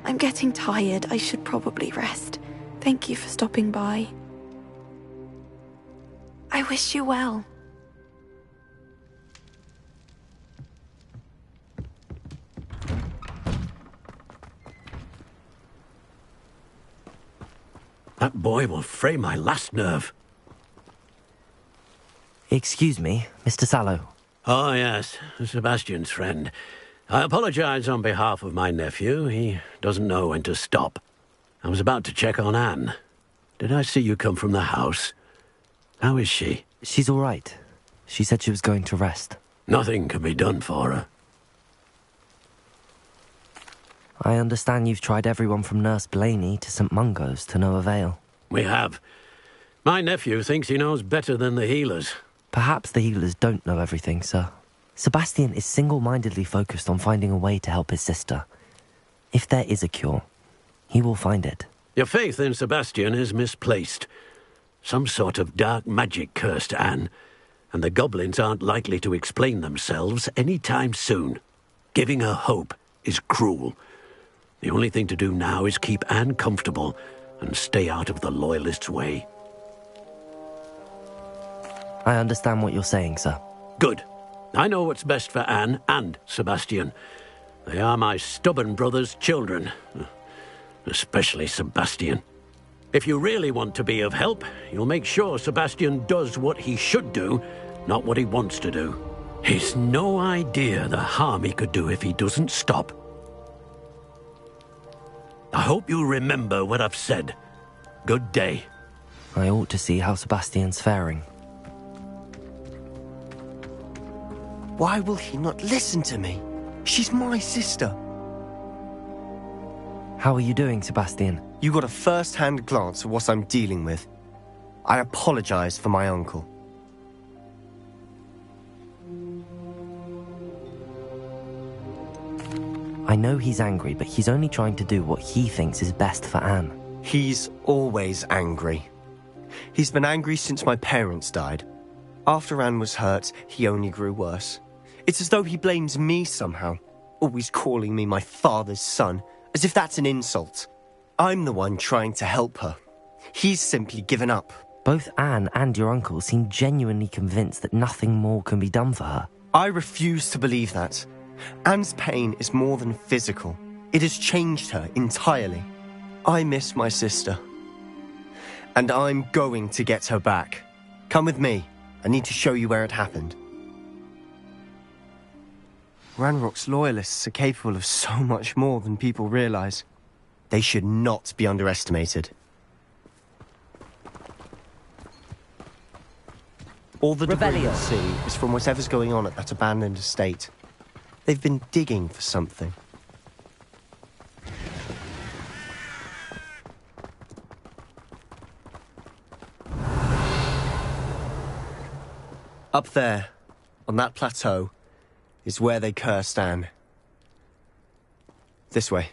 I'm getting tired. I should probably rest. Thank you for stopping by. I wish you well. That boy will fray my last nerve. Excuse me, Mr. Sallow. Oh, yes, Sebastian's friend. I apologize on behalf of my nephew. He doesn't know when to stop. I was about to check on Anne. Did I see you come from the house? How is she? She's all right. She said she was going to rest. Nothing can be done for her. I understand you've tried everyone from Nurse Blaney to St. Mungo's to no avail. We have. My nephew thinks he knows better than the healers. Perhaps the healers don't know everything, sir. Sebastian is single-mindedly focused on finding a way to help his sister. If there is a cure, he will find it. Your faith in Sebastian is misplaced. Some sort of dark magic cursed Anne, and the goblins aren't likely to explain themselves any time soon. Giving her hope is cruel. The only thing to do now is keep Anne comfortable and stay out of the Loyalists' way. I understand what you're saying, sir. Good. I know what's best for Anne and Sebastian. They are my stubborn brother's children. Especially Sebastian. If you really want to be of help, you'll make sure Sebastian does what he should do, not what he wants to do. He's no idea the harm he could do if he doesn't stop. I hope you remember what I've said. Good day. I ought to see how Sebastian's faring. Why will he not listen to me? She's my sister. How are you doing, Sebastian? You got a first-hand glance at what I'm dealing with. I apologize for my uncle. I know he's angry, but he's only trying to do what he thinks is best for Anne. He's always angry. He's been angry since my parents died. After Anne was hurt, he only grew worse. It's as though he blames me somehow, always calling me my father's son, as if that's an insult. I'm the one trying to help her. He's simply given up. Both Anne and your uncle seem genuinely convinced that nothing more can be done for her. I refuse to believe that. Anne's pain is more than physical. It has changed her entirely. I miss my sister. And I'm going to get her back. Come with me. I need to show you where it happened. Ranrock's loyalists are capable of so much more than people realize. They should not be underestimated. All the debris you see is from whatever's going on at that abandoned estate. They've been digging for something. Up there, on that plateau, is where they cursed Anne. This way.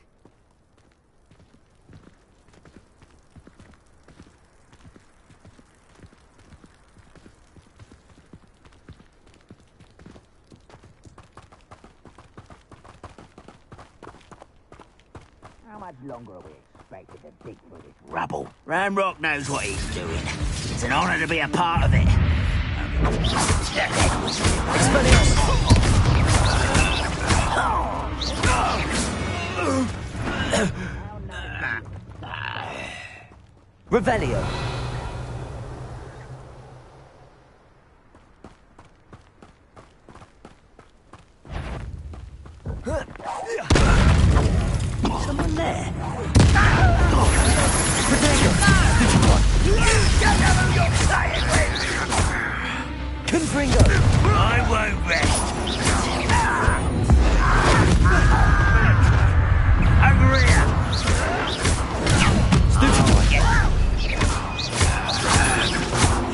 How much longer are we expected to dig through this rubble? Ranrock knows what he's doing. It's an honor to be a part of it. Revelio. Someone there. Confringo. I won't rest. Over here.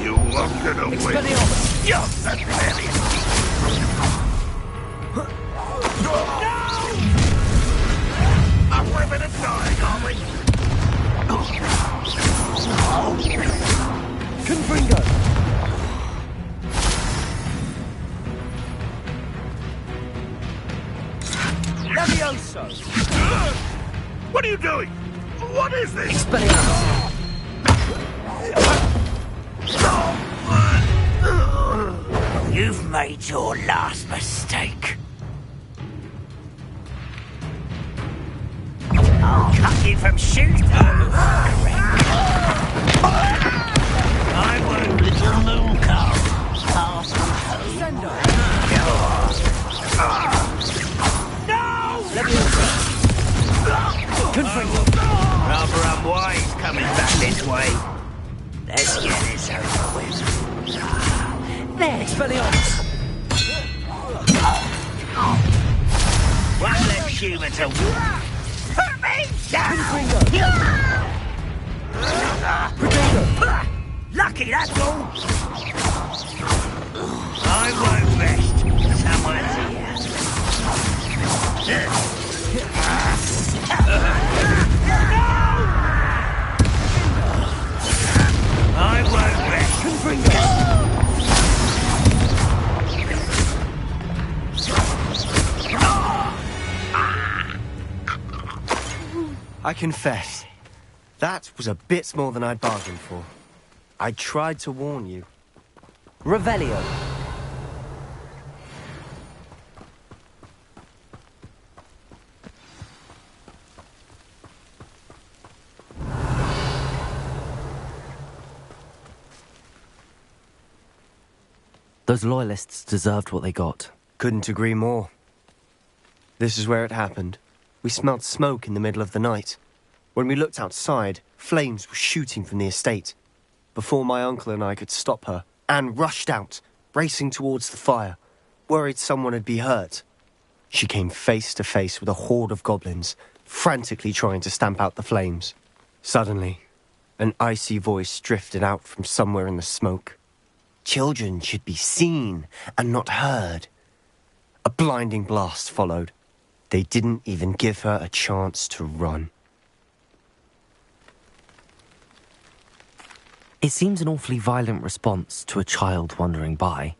You wandered away. You're such an We're gonna die, aren't we? Confringo. Levioso. What are you doing? What is this? Expelliarmus. You've made your last mistake. I'll cut you from shoot. I won't, little moon calf. I'll Let's get this over with. There. Expelliarmus! One less human to... Hurt me! Lucky, that's all. I won't rest. Someone's here. I won't rest. I confess, that was a bit more than I'd bargained for. I tried to warn you. Revelio. Those loyalists deserved what they got. Couldn't agree more. This is where it happened. We smelled smoke in the middle of the night. When we looked outside, flames were shooting from the estate. Before my uncle and I could stop her, Anne rushed out, racing towards the fire, worried someone had been hurt. She came face to face with a horde of goblins, frantically trying to stamp out the flames. Suddenly, an icy voice drifted out from somewhere in the smoke. Children should be seen and not heard. A blinding blast followed. They didn't even give her a chance to run. It seems an awfully violent response to a child wandering by.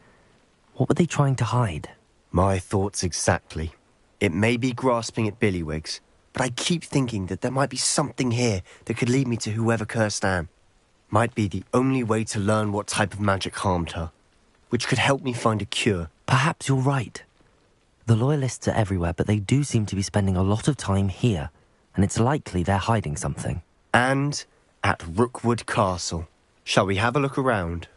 What were they trying to hide? My thoughts exactly. It may be grasping at Billywigs, but I keep thinking that there might be something here that could lead me to whoever cursed Anne. Might be the only way to learn what type of magic harmed her, which could help me find a cure. Perhaps you're right. The Loyalists are everywhere, but they do seem to be spending a lot of time here, and it's likely they're hiding something. And at Rookwood Castle. Shall we have a look around?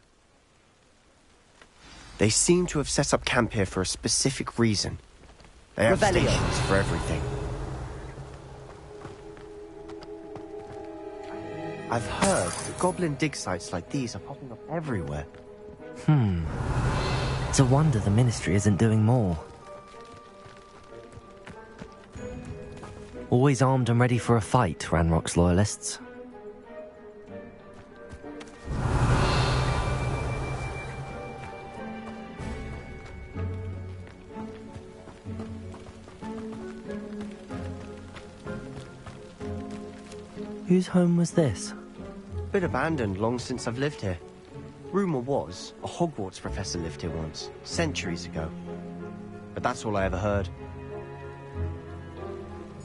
They seem to have set up camp here for a specific reason. They have stations for everything. I've heard that goblin dig sites like these are popping up everywhere. It's a wonder the Ministry isn't doing more. Always armed and ready for a fight, Ranrock's Loyalists. Whose home was this? Bit abandoned long since I've lived here. Rumour was, a Hogwarts professor lived here once, centuries ago. But that's all I ever heard.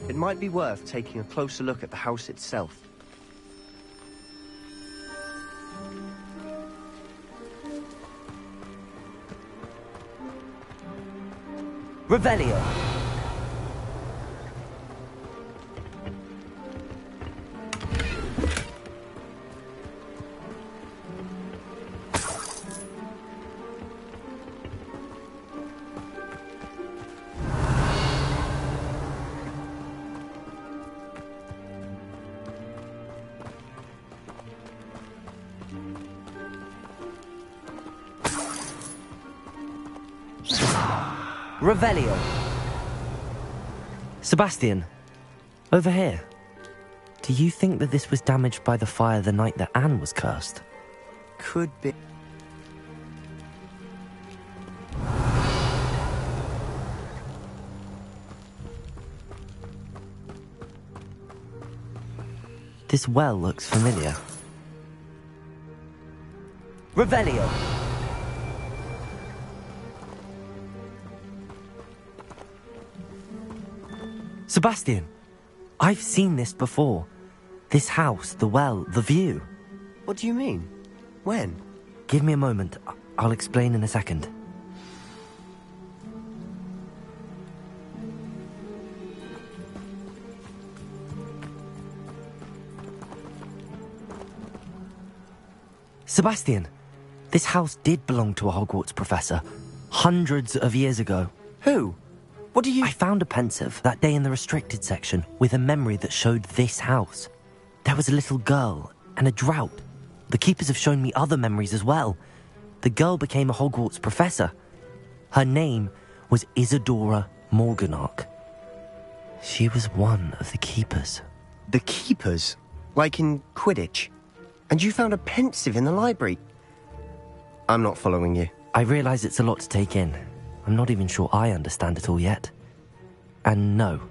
It might be worth taking a closer look at the house itself. Revelio. Revelio. Sebastian, over here. Do you think that this was damaged by the fire the night that Anne was cursed? Could be. This well looks familiar. Revelio. Sebastian, I've seen this before. This house, the well, the view. What do you mean? When? Give me a moment. I'll explain in a second. Sebastian, this house did belong to a Hogwarts professor. Hundreds of years ago. Who? What do you... I found a pensive that day in the restricted section with a memory that showed this house. There was a little girl and a drought. The The Keepers have shown me other memories as well. The girl became a Hogwarts professor. Her name was Isadora Morganach. She was one of the Keepers. The Keepers? Like in Quidditch? And you found a pensive in the library? I'm not following you. I realise it's a lot to take in. I'm not even sure I understand it all yet. And no,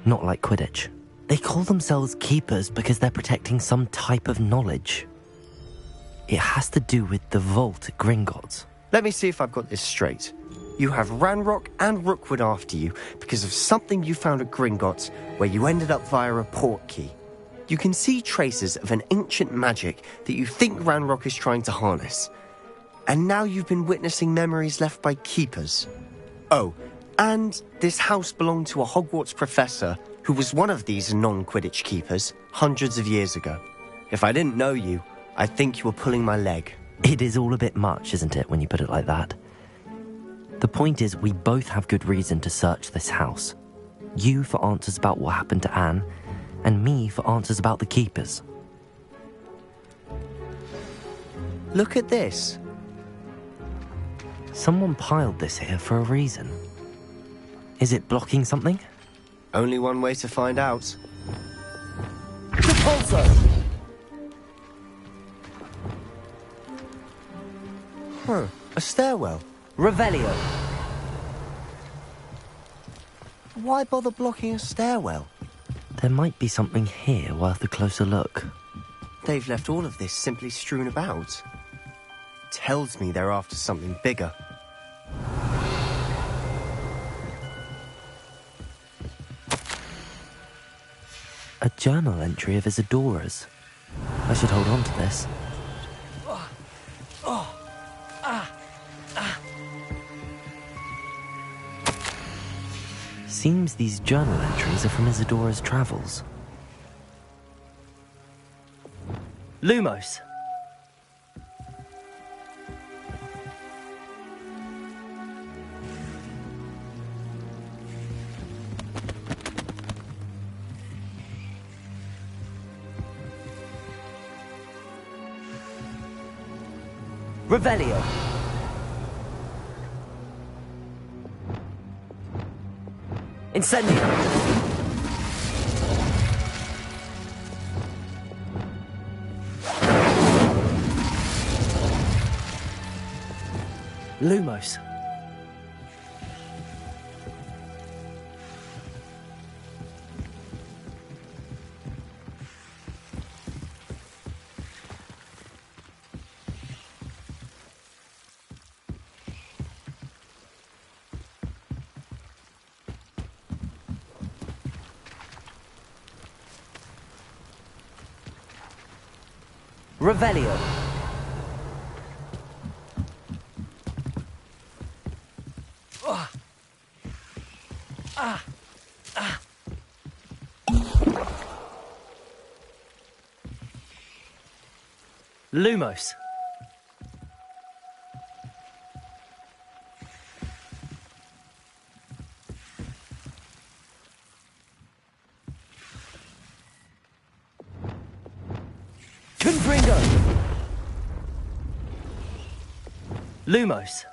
not like Quidditch. They call themselves Keepers because they're protecting some type of knowledge. It has to do with the vault at Gringotts. Let me see if I've got this straight. You have Ranrock and Rookwood after you because of something you found at Gringotts where you ended up via a port key. You can see traces of an ancient magic that you think Ranrock is trying to harness. And now you've been witnessing memories left by Keepers. Oh, and this house belonged to a Hogwarts professor who was one of these non-Quidditch Keepers hundreds of years ago. If I didn't know you, I'd think you were pulling my leg. It is all a bit much, isn't it, when you put it like that? The point is, we both have good reason to search this house. You for answers about what happened to Anne, and me for answers about the Keepers. Look at this. Someone piled this here for a reason. Is it blocking something? Only one way to find out. Repulsor! Huh, a stairwell. Revelio. Why bother blocking a stairwell? There might be something here worth a closer look. They've left all of this simply strewn about. Tells me they're after something bigger. A journal entry of Isadora's. I should hold on to this. Seems these journal entries are from Isadora's travels. Lumos. Revelio. Incendio. Lumos. Revelio. Lumos. Confringo. Lumos.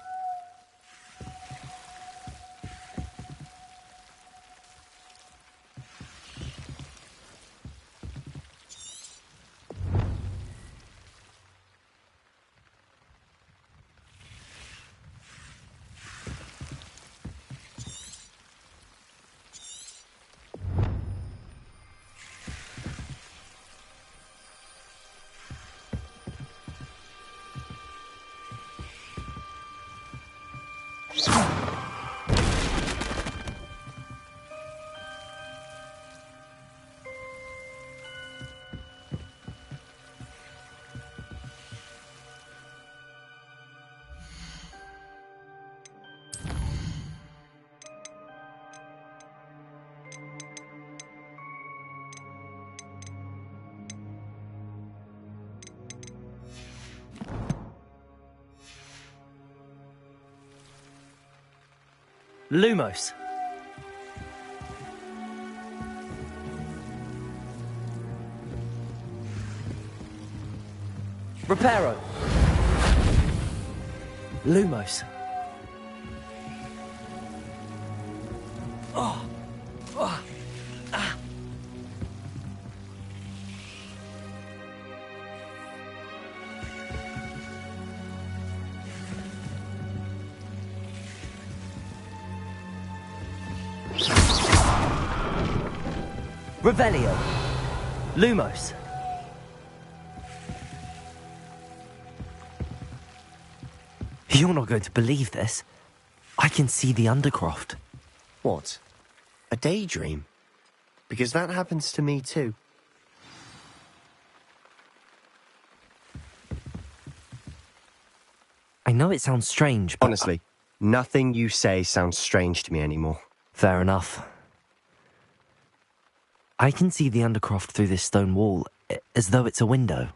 Lumos. Reparo. Lumos. Oh. Oh. Ah. Revelio. Lumos. You're not going to believe this. I can see the Undercroft. What? A daydream? Because that happens to me too. I know it sounds strange, but... Honestly, nothing you say sounds strange to me anymore. Fair enough. I can see the Undercroft through this stone wall, as though it's a window.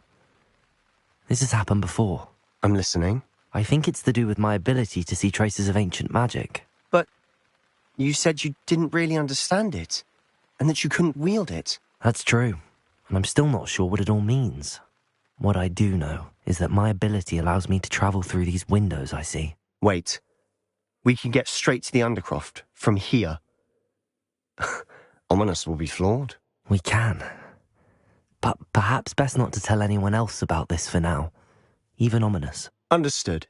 This has happened before. I'm listening. I think it's to do with my ability to see traces of ancient magic. But you said you didn't really understand it, and that you couldn't wield it. That's true, and I'm still not sure what it all means. What I do know is that my ability allows me to travel through these windows I see. Wait. We can get straight to the Undercroft from here. Ominous will be floored. We can. But perhaps best not to tell anyone else about this for now. Even Ominous. Understood.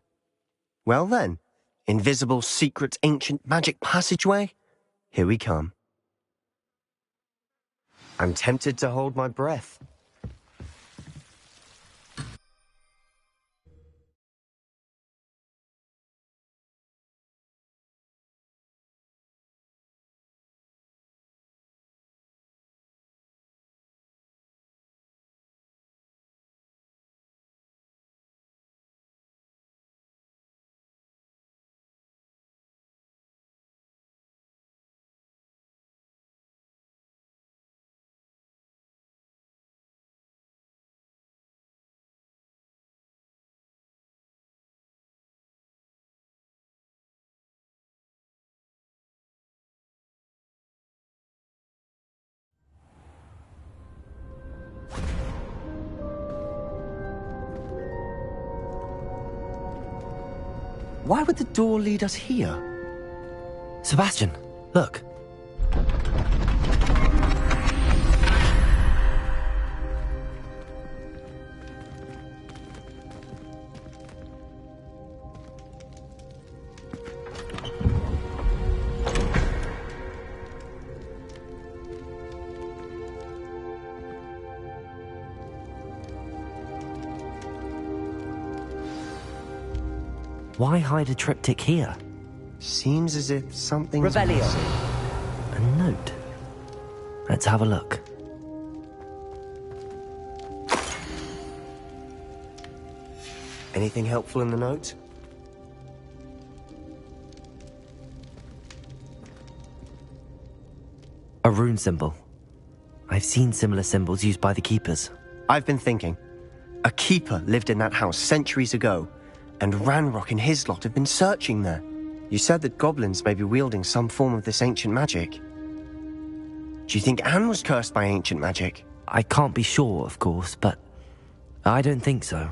Well then, invisible, secret, ancient magic passageway? Here we come. I'm tempted to hold my breath. Why would the door lead us here? Sebastian, look. Why hide a triptych here? Seems as if something's Revelio. missing. A note. Let's have a look. Anything helpful in the note? A rune symbol. I've seen similar symbols used by the keepers. I've been thinking. A keeper lived in that house centuries ago, and Ranrock and his lot have been searching there. You said that goblins may be wielding some form of this ancient magic. Do you think Anne was cursed by ancient magic? I can't be sure, of course, but I don't think so.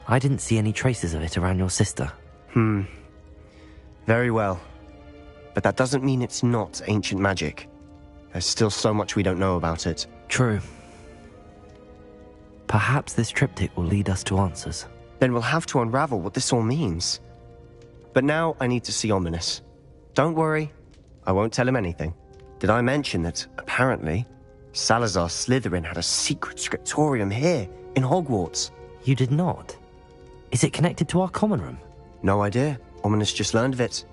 I didn't see any traces of it around your sister. Very well. But that doesn't mean it's not ancient magic. There's still so much we don't know about it. True. Perhaps this triptych will lead us to answers. Then we'll have to unravel what this all means. But now I need to see Ominous. Don't worry, I won't tell him anything. Did I mention that, apparently, Salazar Slytherin had a secret scriptorium here, in Hogwarts? You did not? Is it connected to our common room? No idea. Ominous just learned of it.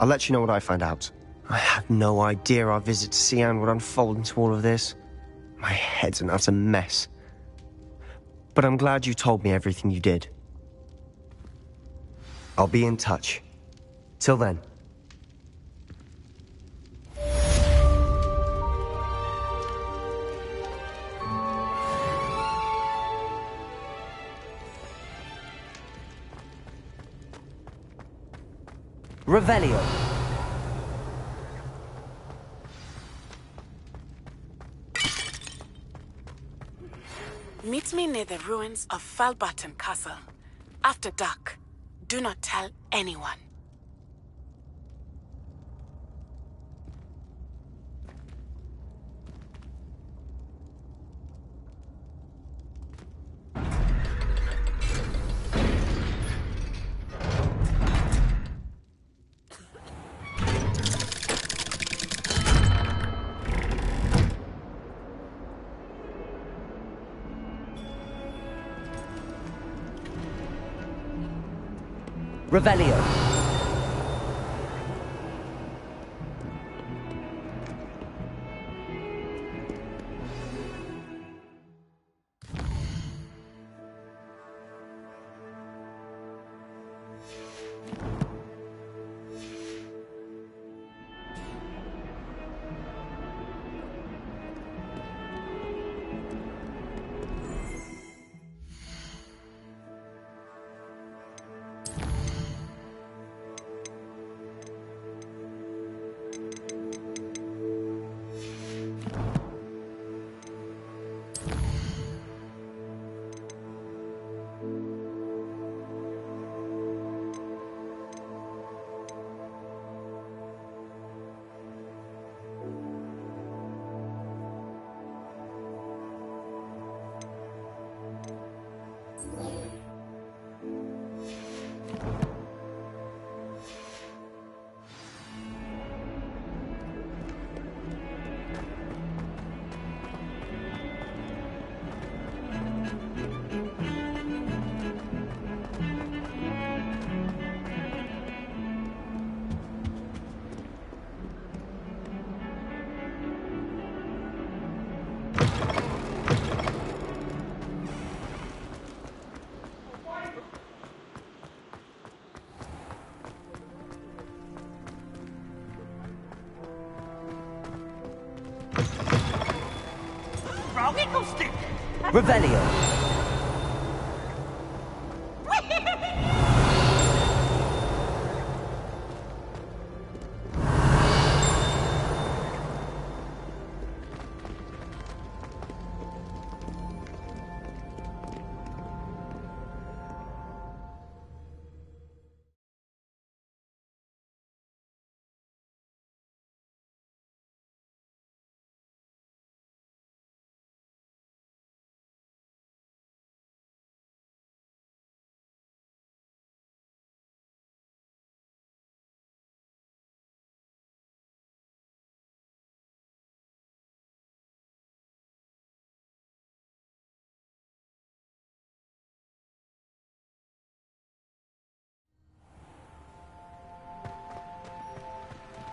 I'll let you know what I find out. I had no idea our visit to Cian would unfold into all of this. My head's an utter mess. But I'm glad you told me everything you did. I'll be in touch. Till then. Revelio. Meet me near the ruins of Falbaton Castle. After dark. Do not tell anyone. Revelio. Revelio.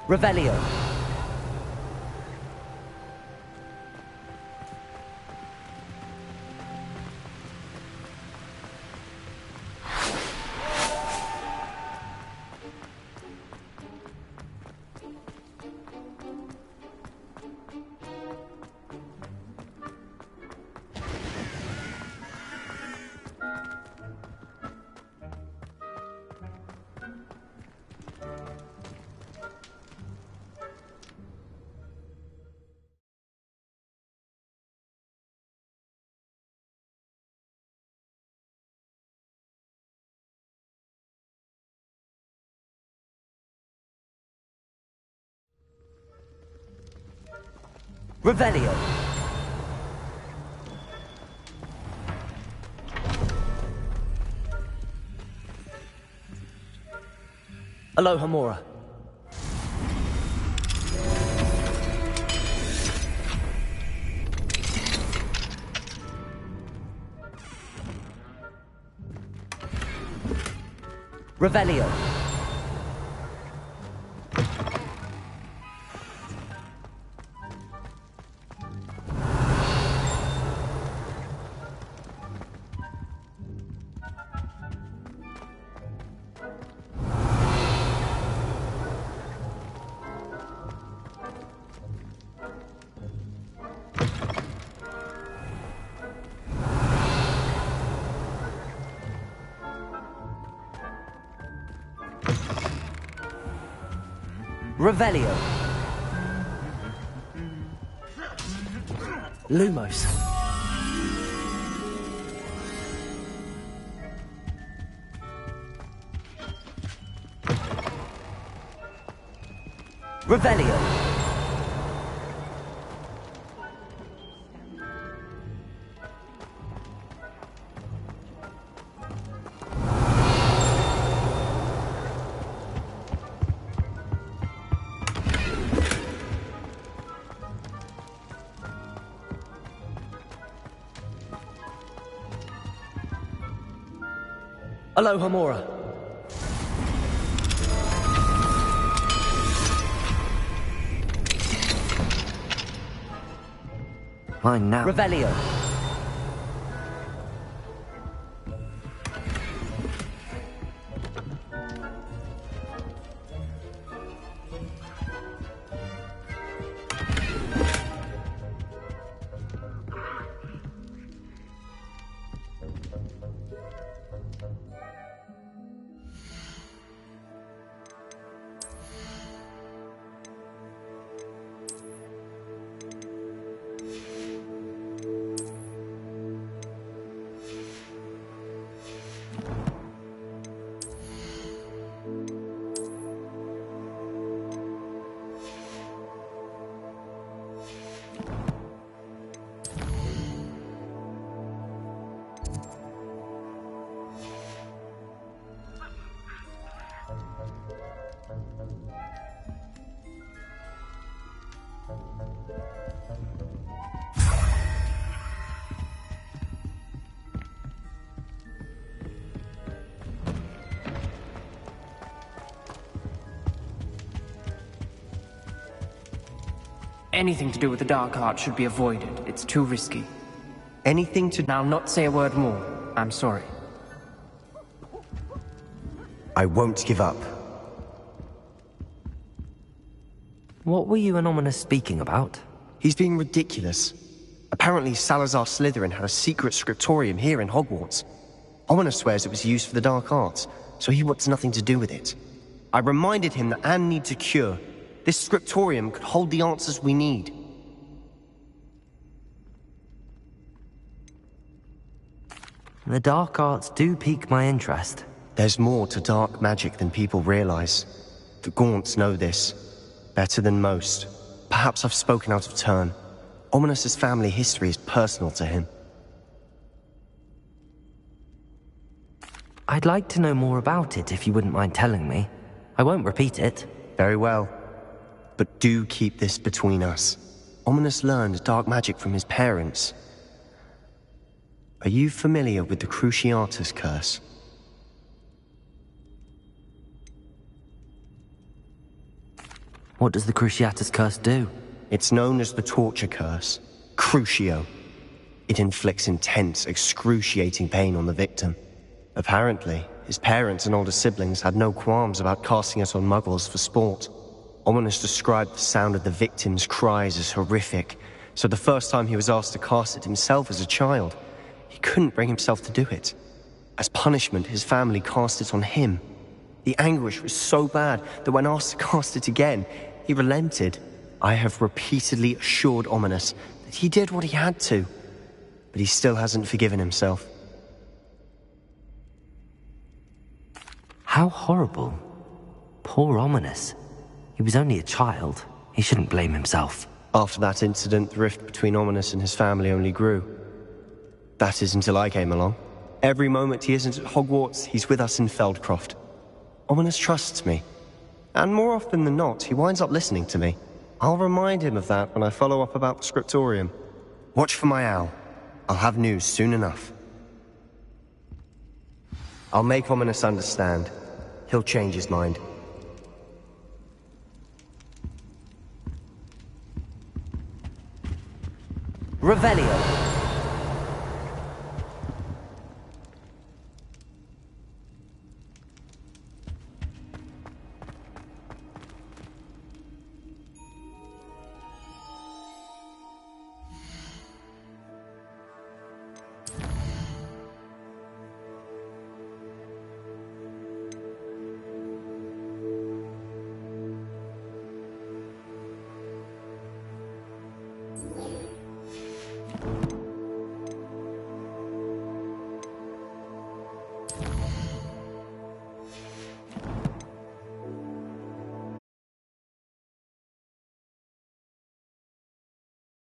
Revelio. Revelio. Aloha Mora. Revelio. Revelio. Lumos. Revelio! Aloha Mora. Mine now. Revelio. Anything to do with the dark art should be avoided. It's too risky. Anything to... Now, not say a word more. I'm sorry. I won't give up. What were you and Ominous speaking about? He's being ridiculous. Apparently Salazar Slytherin had a secret scriptorium here in Hogwarts. Ominous swears it was used for the dark arts, so he wants nothing to do with it. I reminded him that Anne needs a cure. This scriptorium could hold the answers we need. The dark arts do pique my interest. There's more to dark magic than people realize. The Gaunts know this. Better than most. Perhaps I've spoken out of turn. Ominous's family history is personal to him. I'd like to know more about it if you wouldn't mind telling me. I won't repeat it. Very well. But do keep this between us. Ominous learned dark magic from his parents. Are you familiar with the Cruciatus curse? What does the Cruciatus curse do? It's known as the torture curse. Crucio. It inflicts intense, excruciating pain on the victim. Apparently, his parents and older siblings had no qualms about casting it on muggles for sport. Ominous described the sound of the victim's cries as horrific, so the first time he was asked to cast it himself as a child, he couldn't bring himself to do it. As punishment, his family cast it on him. The anguish was so bad that when asked to cast it again, he relented. I have repeatedly assured Ominous that he did what he had to, but he still hasn't forgiven himself. How horrible. Poor Ominous. He was only a child. He shouldn't blame himself. After that incident, the rift between Ominous and his family only grew. That is until I came along. Every moment he isn't at Hogwarts, he's with us in Feldcroft. Ominous trusts me. And more often than not, he winds up listening to me. I'll remind him of that when I follow up about the scriptorium. Watch for my owl. I'll have news soon enough. I'll make Ominous understand. He'll change his mind. Revelio.